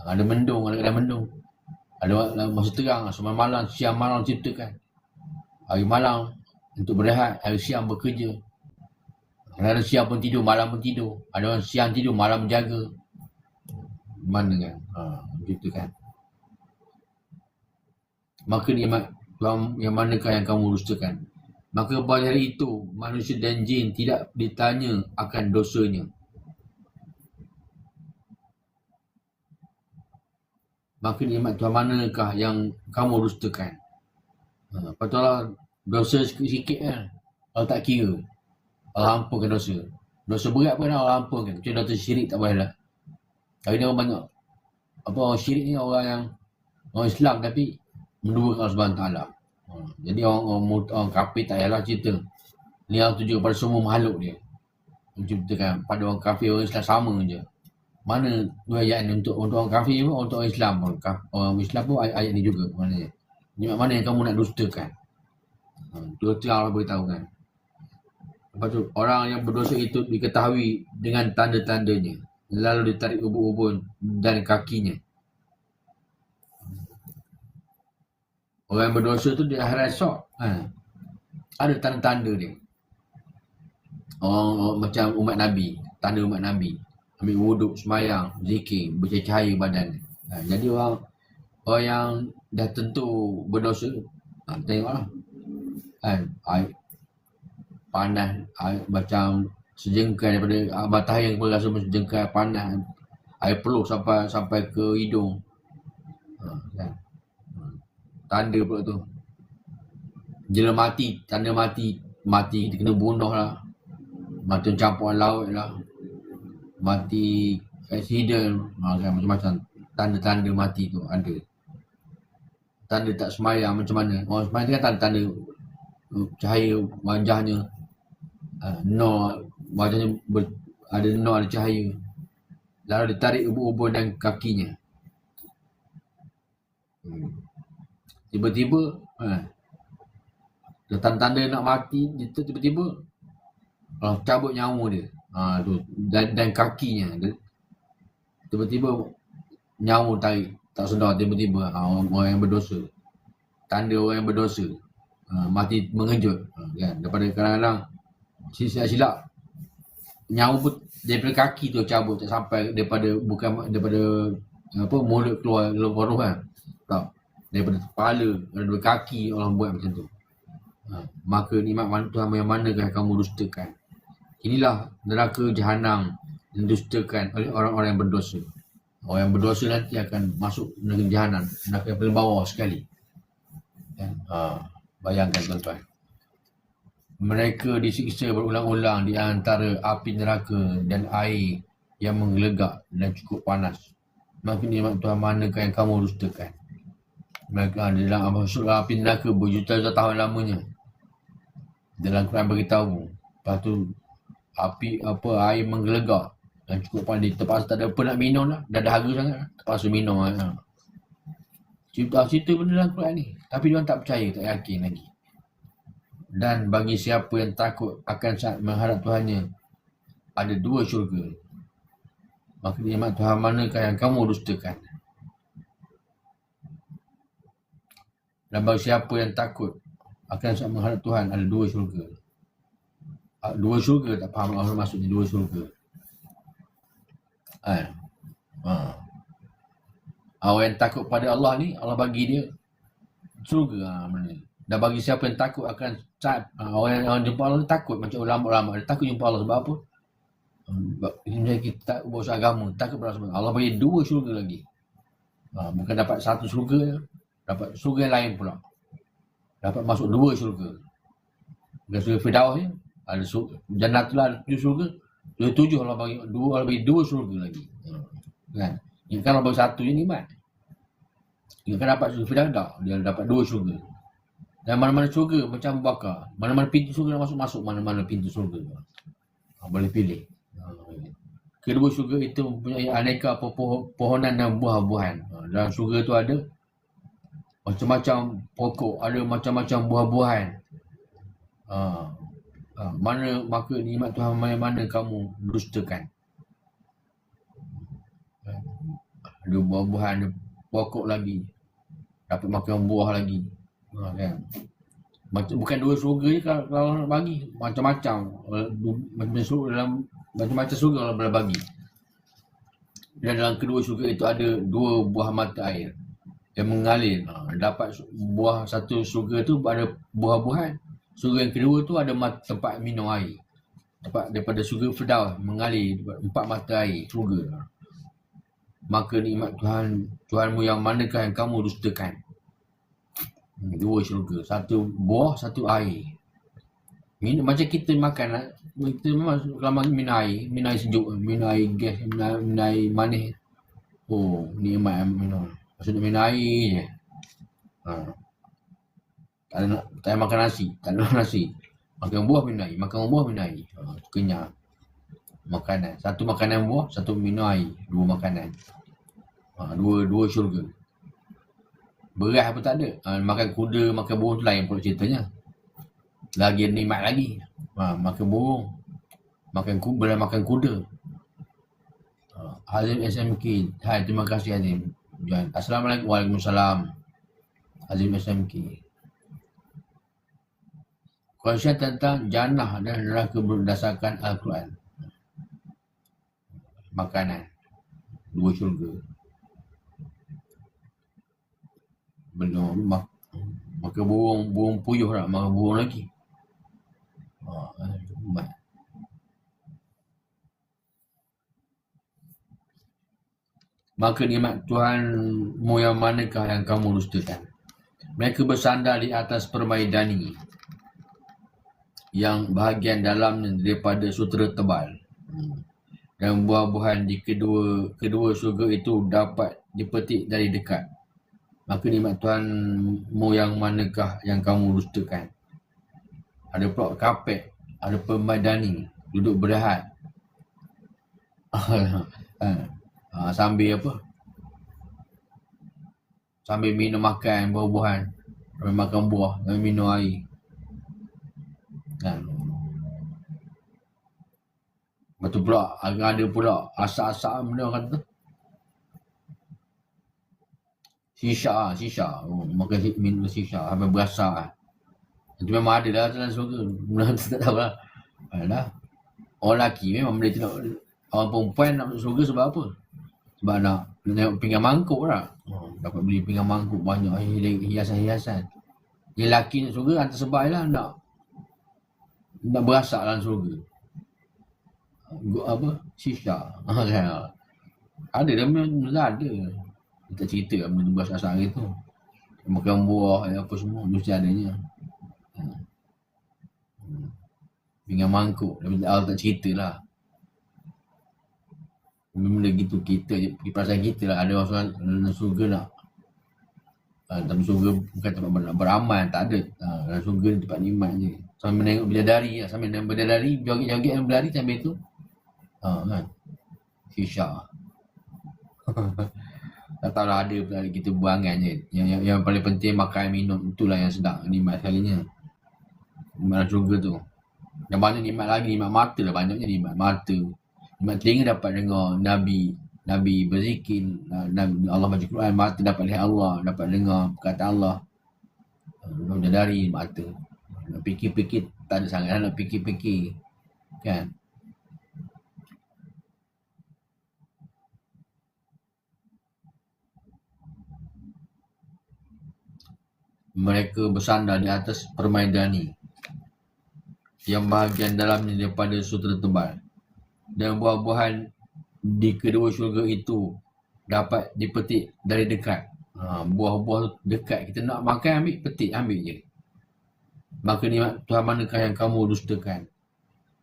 Ada mendung, ada kadang mendung. Ada masa terang, semua malam, siang malam ciptakan. Hari malam untuk berehat, hari siang bekerja. Ada siang pun tidur, malam pun tidur. Ada orang siang tidur, malam menjaga. Mana kan? Gitu kan. Maka nikmat Tuhan yang manakah yang kamu dustakan? Maka pada hari itu, manusia dan jin tidak ditanya akan dosanya. Maka nikmat Tuhan manakah yang kamu dustakan? Patutlah dosa sikit-sikit kan. Allah tak kira. Allah ampunkan dosa. Dosa berat pun Allah ampunkan. Macam dosa syirik tak boleh lah. Hari ni orang banyak. Orang syirik ni orang Islam tapi menduakan Allah SWT. Jadi orang kafir tak payahlah cerita. Ni Allah tuju kepada semua makhluk dia. Menciptakan pada orang kafir, orang Islam sama je. Mana dua ayat ni untuk orang kafir pun, untuk orang Islam pun. Orang Islam pun ayat ni juga. Mana yang kamu nak dustakan? Dua-dua Allah beritahu kan. Lepas tu, orang yang berdosa itu diketahui dengan tanda-tandanya. Lalu ditarik ubun-ubun dan kakinya. Orang yang berdosa tu di akhirat esok. Ada tanda-tanda dia. Orang macam umat Nabi. tanda umat Nabi. Ambil wuduk, semayang, zikir, bercahaya badan. Jadi orang yang dah tentu berdosa, tengoklah. Air panas, air macam sejengkal daripada matahari yang berasa sejengkal panas. Air peluh sampai ke hidung. Tanda pula tu. Jela mati, tanda mati kita kena bunuh lah. Mati campuran laut lah. Mati accident, kan, macam-macam. Tanda-tanda mati tu ada. Tanda tak semayang macam mana. Orang semayang tu kan tanda cahaya wajahnya. Wajahnya ada ada cahaya. Lalu ditarik ubun-ubun dan kakinya. Tiba-tiba tanda-tanda nak mati, tiba-tiba cabut nyawa dia. Tu. Dan kakinya. Tiba-tiba nyawa tarik. Tak sedar tiba-tiba. Orang yang berdosa. Tanda orang yang berdosa. Mati mengejut. Kan? Daripada kadang-kadang silap nyawa pun daripada kaki tu cabut, tak sampai bukan daripada mulut keluar roh kan. Tak. Daripada kepala, daripada kaki orang buat macam tu. Maka nikmat Tuhan yang manakah kamu dustakan? Inilah neraka jahanam yang dustakan oleh orang-orang yang berdosa. Orang yang berdosa nanti akan masuk neraka jahanam, neraka yang paling bawah sekali. Bayangkan tuan-tuan. Mereka disiksa berulang-ulang di antara api neraka dan air yang menggelegak dan cukup panas. Maka nikmat Tuhan manakah yang kamu dustakan? Mereka dalam masuk api neraka berjuta-juta tahun lamanya. Dalam Quran beritahu. Lepas tu air menggelegak dan cukup panas. Terpaksa tak ada apa nak minum dah. Dah dahaga sangat. Terpaksa minum. Cerita benda dalam Quran ni. Tapi dia tak percaya, tak yakin lagi. Dan bagi siapa yang takut akan saat menghadap Tuhannya, ada 2 syurga. Maka nikmat Tuhan manakah yang kamu dustakan? Dan bagi siapa yang takut akan saat menghadap Tuhan, ada 2 syurga. 2 syurga, tak faham apa maksudnya 2 syurga. Orang yang takut pada Allah ni, Allah bagi dia syurga. Dan bagi siapa yang takut akan saat orang yang jumpa Allah ni takut, macam ulama-ulama dia takut jumpa Allah sebab apa? Ini kita tak berusaha agama, takut pada Allah. Allah bagi 2 syurga lagi. Bukan dapat 1 syurga, dapat syurga yang lain pula. Dapat masuk 2 syurga. Bukan syurga Firdaus ni, ada Jannatul ada 7 syurga. 7 Allah bagi 2 syurga lagi. Kan? Ingatkan Allah bagi 1 je nikmat. Ingatkan dapat syurga Firdaus tak? Dia dapat 2 syurga. Dan mana-mana syurga macam Abu Bakar. Mana-mana pintu syurga masuk-masuk, mana-mana pintu syurga. Boleh pilih. Kedua syurga itu mempunyai aneka pohonan dan buah-buahan. Dalam syurga tu ada macam-macam pokok, ada macam-macam buah-buahan. Maka nikmat Tuhan mana kamu dustakan? Ada buah-buahan, ada pokok lagi. Dapat makan buah lagi. Kan? Bukan 2 syurga je kalau nak bagi. Macam-macam. Macam-macam syurga Allah boleh bagi. Dan dalam kedua syurga itu ada 2 buah mata air yang mengalir. Dapat buah satu syurga tu ada buah-buahan. Syurga yang kedua tu ada tempat minum air. Tempat daripada syurga Firdaus mengalir 4 mata air syurga. Maka nikmat Tuhanmu yang manakah yang kamu dustakan? 2 syurga. 1 buah, 1 air. Macam kita makan, kita memang kalau minum air sejuk, minum air gas, minum air manis. Nikmat minum. Maksudnya minum air je. Tak ada makan nasi, tak ada nasi. Makan buah minum air, makan buah minum air. Kenyang. Makanan. 1 makanan buah, 1 minum air. 2 makanan. 2 syurga. Beras apa tak ada. Makan kuda, makan burung tu lain pula ceritanya. Lagi nikmat lagi. Makan burung. Makan kuda. Azim SMK. Hai, terima kasih Azim. Assalamualaikum. Waalaikumsalam. Azim SMK. Konsep tentang jannah dan neraka berdasarkan Al-Quran. makanan. Dua syurga. Belum maka burung puyuh nak makan burung lagi. Maka nikmat Tuhanmu yang manakah yang kamu dustakan? Mereka bersandar di atas permaidani yang bahagian dalamnya daripada sutera tebal. Dan buah-buahan di kedua syurga itu dapat dipetik dari dekat. Maka nikmat Tuhanmu yang manakah yang kamu dustakan? Ada pula kapet, ada permaidani, duduk berehat. Sambil apa? Sambil minum makan buah-buahan. Sambil makan buah, sambil minum air. Lepas tu pula, ada pula asap-asap benda orang kata. Shisha. Makan minum shisha, sampai berasa. Itu memang ada lah dalam surga. Benda tu tak tahu lah. Alah. Orang lelaki memang benda tu nak. Orang perempuan nak masuk surga sebab apa? Sebab nak tengok pinggan mangkuk lah. Dapat beli pinggan mangkuk banyak, hiasan-hiasan. Yang lelaki nak surga hantar sebai lah nak berasak dalam surga. Apa? Shisha. Ada dah benda ada. Kita cerita lah benda berasak-asak gitu. Makan buah, apa semua, mesti adanya. Pinggan mangkuk, Allah tak cerita lah. Benda gitu kita je, perasaan kita lah. Ada orang dalam surga nak dalam surga bukan tempat nak beramal, tak ada. Dalam surga ni tempat nikmat je. Sambil menengok bidadari lah, sambil menengok bidadari, joget-joget yang berlari sambil tu. Kan. Shisha. Tak tahulah ada pula kita buangan je. Yang paling penting makan minum, itulah yang sedap, nikmat sekalinya. Nikmat surga tu. Dan banyak nikmat lagi, nikmat mata lah banyaknya, nikmat mata. Nikmat telinga dapat dengar Nabi berzikir, Allah baca Quran, mata dapat lihat Allah, dapat dengar perkataan Allah. Dari mata. Nak fikir-fikir tak ada sangat, nak fikir-fikir. Kan? Mereka bersandar di atas permaidani yang bahagian dalamnya daripada sutera tebal. Dan buah-buahan di kedua syurga itu dapat dipetik dari dekat. Buah-buah dekat, kita nak makan ambil je. Maka nikmat Tuhan manakah yang kamu dustakan?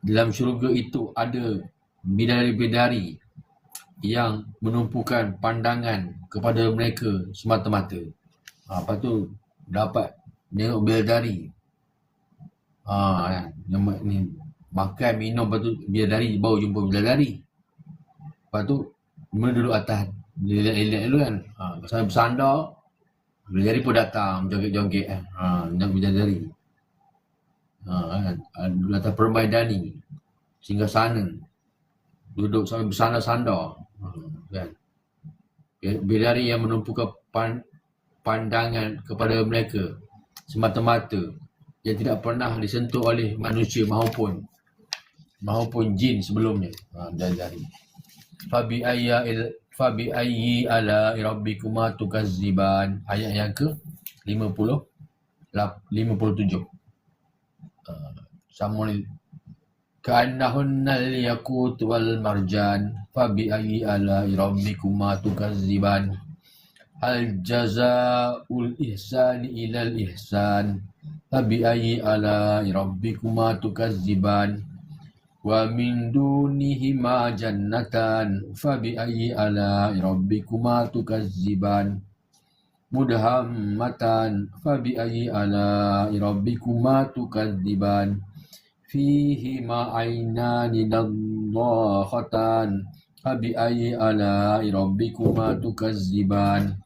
Dalam syurga itu ada bidadari-bidadari yang menumpukan pandangan kepada mereka semata-mata. Lepas tu dapat tengok bidadari. Ni makan, minum, lepas tu bidadari, baru jumpa bidadari. Lepas tu mula duduk atas, lihat dulu kan. Sampai bersandar, bidadari pun datang, joget-joget kan. Nak bidadari. Duduk atas permaidani, singgah sana. Duduk sampai bersandar-sandar. Kan. Bidadari yang menumpukan pandangan kepada mereka semata-mata, yang tidak pernah disentuh oleh manusia maupun jin sebelumnya. Dari Fabi ayyi ala rabbikuma tukazziban, ayat yang ke 57. Samul ka'annahunnal yaqut wal marjan, fabi ayyi ala rabbikuma tukazziban, hal jazaa'ul ihsani ilal ihsan, fabi ayyi ala rabbikuma tukazziban, wa min dunihima jannatan, fabi ayyi ala rabbikuma tukazziban, mudhammatan, fabi ayyi ala rabbikuma tukadziban, fihima aynani nadhakhatan, fabi ayyi ala rabbikuma tukadziban,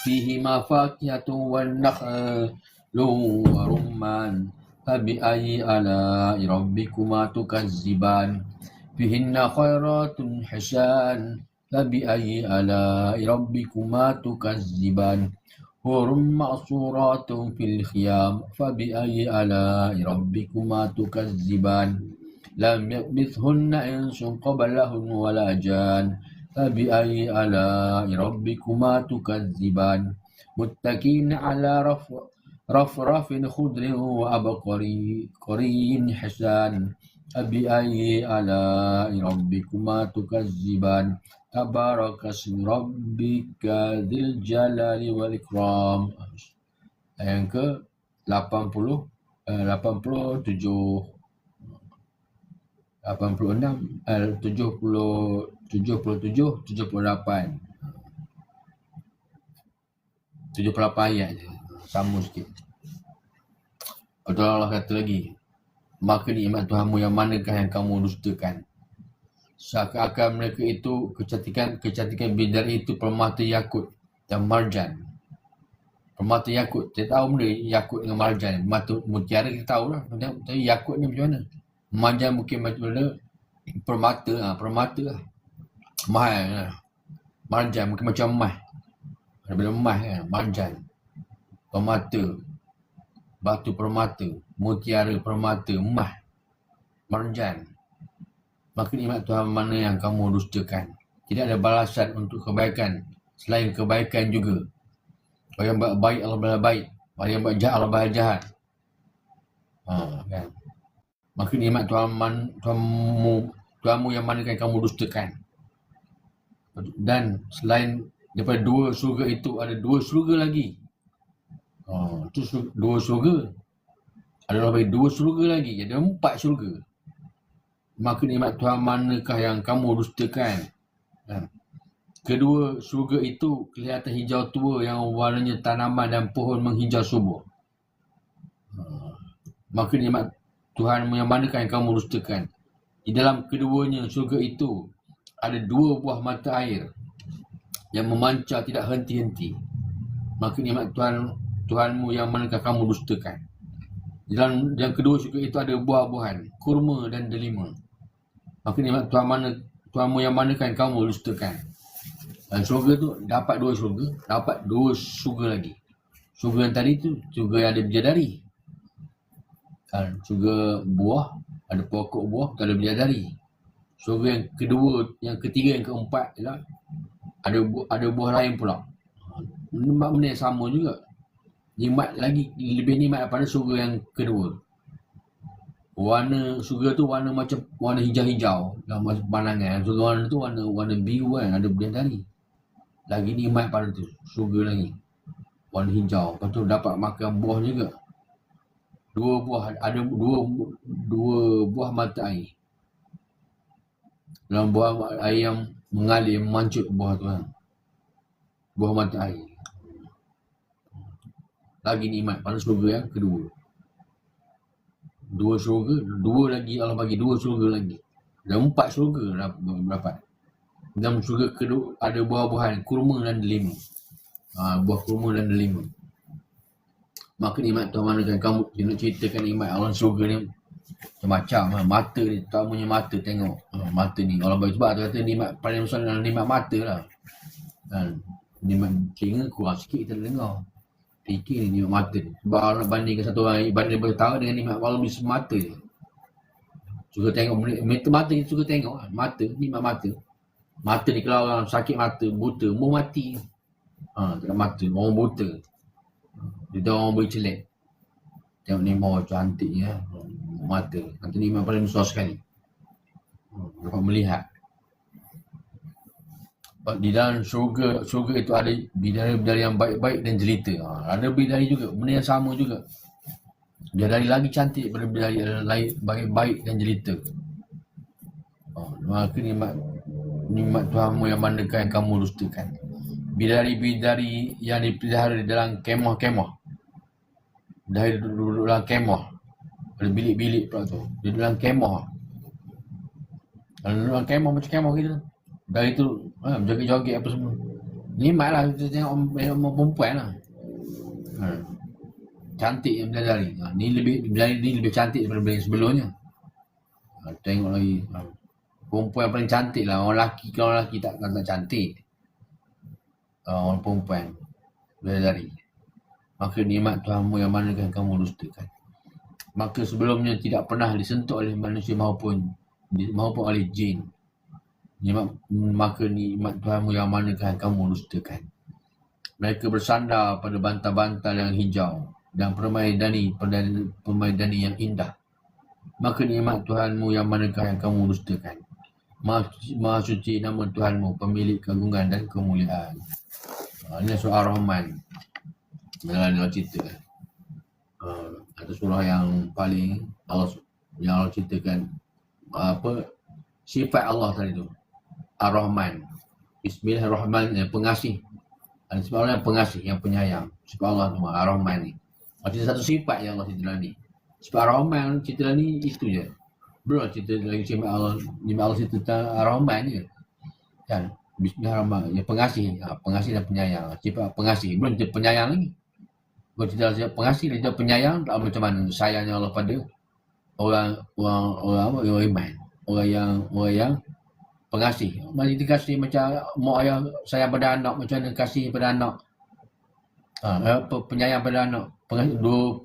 fihima fakihatun wan nakhlu wa rumman, fabi ayyi ala rabbikuma tukadziban, fihinna khairatun hisan, fabi ayyi ala rabbikuma tukazziban, hurum ma'suratun fil khiyam, fabi ayyi ala rabbikuma tukazziban, لم يطمثهن إنس قبلهم ولا جان فبأي آلاء ربكما تكذبان متكئين على رفرف خضر وعبقري حسان فبأي آلاء ربكما تكذبان تبارك اسم ربك ذي الجلال والإكرام. Yang ke 87 78 ayat je, sama sikit. Betul Allah kata lagi, maka nikmat Tuhanmu yang manakah yang kamu dustakan? Seakan-akan mereka itu kecantikan bidadari itu permata yakut dan marjan. Permata yakut, kita tahu benda yakut dengan marjan. Mutiara kita tahu lah, tapi yakut ni macam mana? Marjan mungkin macam mana? Permata lah. Mahal lah. Marjan mungkin macam emas. Daripada emas kan, marjan. Permata. Batu permata. Mutiara permata. Emas. Marjan. Maka nikmat Tuhan mana yang kamu dustakan? Tidak ada balasan untuk kebaikan selain kebaikan juga. Orang yang buat baik Allah balas baik. Orang yang buat jahat Allah balas jahat. Kan? Maka nikmat Tuhanmu yang mana yang kamu dustakan. Dan selain daripada dua syurga itu ada dua syurga lagi. Itu dua syurga. Ada lebih dua syurga lagi. Jadi 4 syurga. Maka nikmat Tuhan manakah yang kamu dustakan? Kedua syurga itu kelihatan hijau tua yang warnanya tanaman dan pohon menghijau subur. Maka nikmat Tuhan yang manakah yang kamu dustakan? Di dalam keduanya syurga itu ada 2 buah mata air yang memancar tidak henti-henti. Maka nikmat Tuhanmu yang manakah kamu dustakan? Di dalam yang kedua syurga itu ada buah-buahan, kurma dan delima. Maka nikmat Tuhanmu yang manakah yang kamu dustakan? Dan syurga tu dapat 2 syurga, dapat 2 syurga lagi. Syurga yang tadi tu syurga yang ada bidadari. Syurga buah, ada pokok buah, tak ada bidadari. Syurga yang kedua, yang ketiga, yang keempat ialah ada buah lain pula. Benda yang sama juga. Nikmat lagi, lebih nikmat daripada syurga yang kedua. Warna syurga tu warna macam warna hijau-hijau dalam pandangan. Syurga warna tu warna biru kan, ada bidadari. Lagi nikmat pada tu, syurga lagi. Warna hijau. Lepas tu dapat makan buah juga. 2 buah, ada 2 buah mata air. Dalam buah air yang mengalir, memancut buah tu kan. Buah mata air. Lagi nikmat pada syurga yang kedua. 2 syurga, 2 lagi Allah bagi 2 syurga lagi. Dan 4 syurga dapat. Dalam syurga kedua ada buah-buahan, kurma dan delima. Buah kurma dan delima. Maka nikmat Tuhan manakah kamu nak ceritakan nikmat Allah syurga ni macam-macam. Mata ni, tak punya mata tengok. Mata ni, Allah bagi sebab kata nikmat paling besar adalah nikmat mata lah. Nikmat telinga kurang sikit kita dengar. Fikir ni nikmat mata ni. Sebab Allah bandingkan satu orang ibadah bertara dengan nikmat Allah bisa mata je. Suka tengok, mata kita suka tengok. Mata, nikmat mata. Mata ni kalau orang sakit mata, buta, mau mati. Tak mata, orang buta. Dia orang boleh celek. Tengok ni mau cantiknya. Mata. Nanti nikmat paling besar sekali. Dapat melihat. Di dalam syurga itu ada bidadari yang baik-baik dan jelita. Ada bidadari juga, benda yang sama juga. Bidadari lagi cantik daripada bidadari lain, baik-baik dan jelita. Maka nikmat Tuhanmu yang manakah yang kamu dustakan? Bidadari-bidadari yang dipelihara dalam kemah-kemah. Dari duduk dalam kemah. Ada bilik-bilik pula tu. Dia dalam kemah. Dalam kemah macam kemah kita. Dari tu joget-joget apa semua. Nikmat lah kita tengok orang perempuan lah. Cantik yang bidadari. Bidadari ni lebih cantik daripada bidadari sebelumnya. Tengok lagi. Perempuan paling cantik lah. Orang lelaki, kalau lelaki tak cantik. Orang perempuan bidadari. Maka nikmat Tuhanmu yang manakah kamu dustakan? maka sebelumnya tidak pernah disentuh oleh manusia maupun oleh jin. Maka nikmat Tuhanmu yang manakah kamu dustakan? Mereka bersandar pada bantal-bantal yang hijau dan permaidani yang indah. Maka nikmat Tuhanmu yang manakah yang kamu dustakan? Maha suci nama Tuhanmu, pemilik keagungan dan kemuliaan. Ini surah Ar-Rahman. Dalam cerita atau surah yang paling Allah ceritakan sifat Allah tadi tu. Ar-Rahman. Bismillahirrahmanirrahim, pengasih. Sifat Allah yang pengasih, yang penyayang. Sifat Allah tu Ar-Rahman ni. Ada satu sifat yang Allah cerita dalam ni. Sifat Ar-Rahman cerita dalam ni itu je. Belum cerita lagi sifat Allah. Allah cerita tentang Ar-Rahman je. Kan? Bismillahirrahmanirrahim. Yang pengasih. Pengasih dan penyayang. Sifat pengasih. Belum cerita penyayang lagi. Kalau cerita sifat pengasih, cerita penyayang, tak macam mana sayangnya Allah pada orang iman. Orang yang pengasih. Macam kita kasih macam mak ayah sayang pada anak, macam mana kasih pada anak. Penyayang pada anak.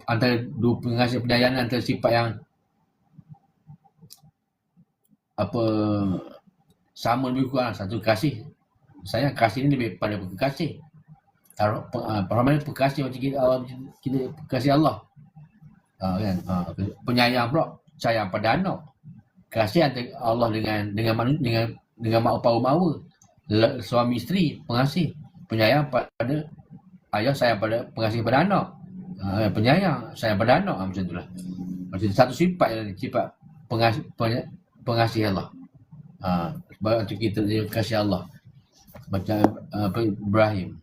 Antara dua pengasih penyayang antara sifat yang sama lebih kurang. Satu kasih. Sayang, kasih ni lebih pada kekasih. Rahman pekasih macam kita kasih Allah. Kan? Penyayang pula sayang pada anak. Kasih antara Allah dengan mak bapak mawa. Suami isteri pengasih. Penyayang pada ayah, sayang pada pengasih pada anak. Penyayang sayang pada anak, macam itulah. Macam satu sifat pengasih Allah. Sebab kita kasih Allah. Macam Ibrahim.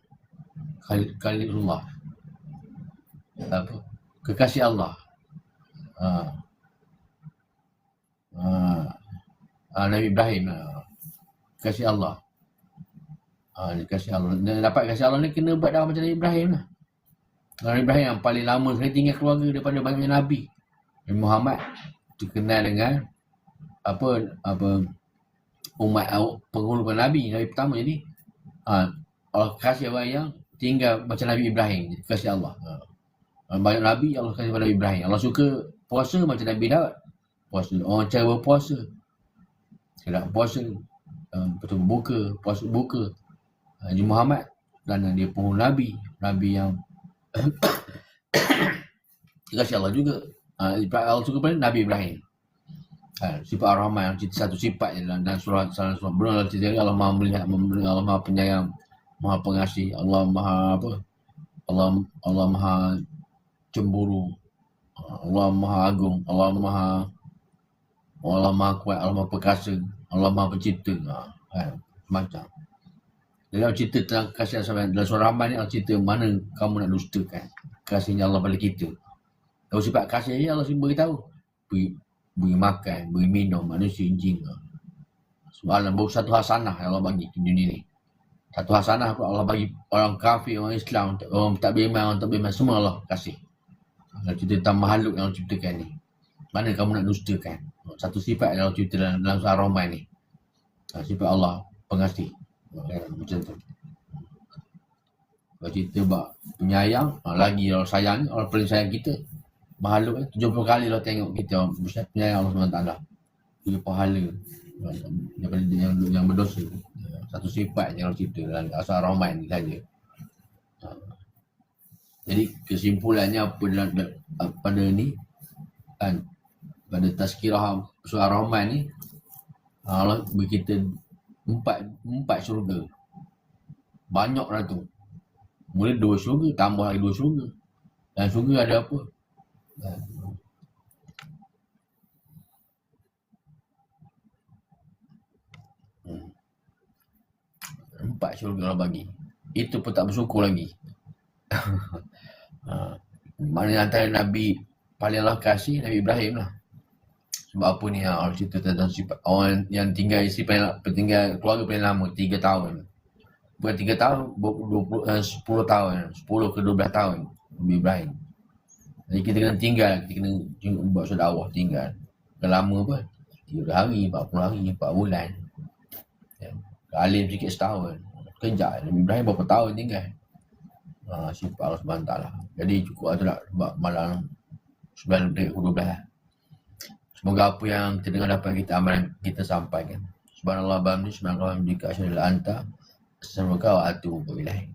Khalilullah. Kekasih Allah. Nabi Ibrahim. Kasih Allah. Kasih Allah. Dan dapat kasih Allah ni kena buat dah macam Nabi Ibrahim lah. Nabi Ibrahim yang paling lama sekali tinggal keluarga daripada banyak Nabi. Nabi Muhammad terkenal dengan umat penghulu Nabi pertama. Jadi Allah kasih orang yang tinggal macam Nabi Ibrahim, kasih Allah. Banyak Nabi Allah kasih pada Nabi Ibrahim. Allah suka puasa macam Nabi Daud. Puasa, orang cara berpuasa. Tidak puasa, betul buka, puasa buka. Haji Muhammad dan dia penghulu Nabi yang kasih Allah juga. Allah suka pada Nabi Ibrahim. Sifat Ar-Rahman, satu sifat je dalam surah. Belum Allah cerita Allah Maha melihat, Allah Maha penyayang, Maha pengasih, Allah Maha Allah Maha cemburu, Allah Maha agung, Allah Maha kuat, Allah Maha perkasa, Allah Maha pencipta. Macam. Dalam cerita tentang kasih Allah dalam surah Rahman ni, Allah cerita mana kamu nak dustakan kasihnya Allah pada kita. Kalau sifat kasih ni Allah beritahu, beri makan, beri minum manusia, jin. Soalan baru satu hasanah yang Allah bagi di dunia ni. Satu hasanah pula Allah bagi orang kafir, orang Islam, orang tak beriman, orang tak beriman, semua Allah kasih. Allah cerita tentang makhluk yang Allah ciptakan ni. Mana kamu nak dustakan? Satu sifat yang Allah cerita dalam surah Rahman ni. Sifat Allah pengasih. Macam tu. Kalau cerita penyayang, lagi Allah sayang, Allah paling sayang kita. Makhluk 70 kali Allah tengok kita penyayang Allah SWT. Dia pahala daripada yang berdosa. Satu sifat yang Allah cerita dalam surah Rahman ni saja. Jadi kesimpulannya pada ni kan, pada tazkirah surah Rahman ni Allah beri kita empat syurga. Banyak dah tu. Mula 2 syurga, tambah lagi 2 syurga. Dan syurga ada apa? Empat syurga Allah bagi. Itu pun tak bersyukur lagi. Mana antara Nabi paling Allah kasih, Nabi Ibrahim lah. Sebab apa ni Allah cerita tentang sifat orang yang tinggal tinggal keluarga paling lama 3 tahun. Bukan 3 tahun, 10 tahun, 10 ke 12 tahun Nabi Ibrahim. Jadi kita kena tinggal, kita kena buat sedawah tinggal. Bukan lama pun, 30 hari, 40 hari, 4 bulan. Alim sikit setahun. Kejap, Nabi Ibrahim berapa tahun tinggal. Sifat Allah SWT lah. Jadi cukup lah sebab malam 9:12. Semoga apa yang kita dengar dapat kita amalkan, kita sampaikan. Subhanallah, bihamdihi, subhanallah, bihamdika, asyhadu an la ilaha illa anta, astaghfiruka wa atubu ilaik.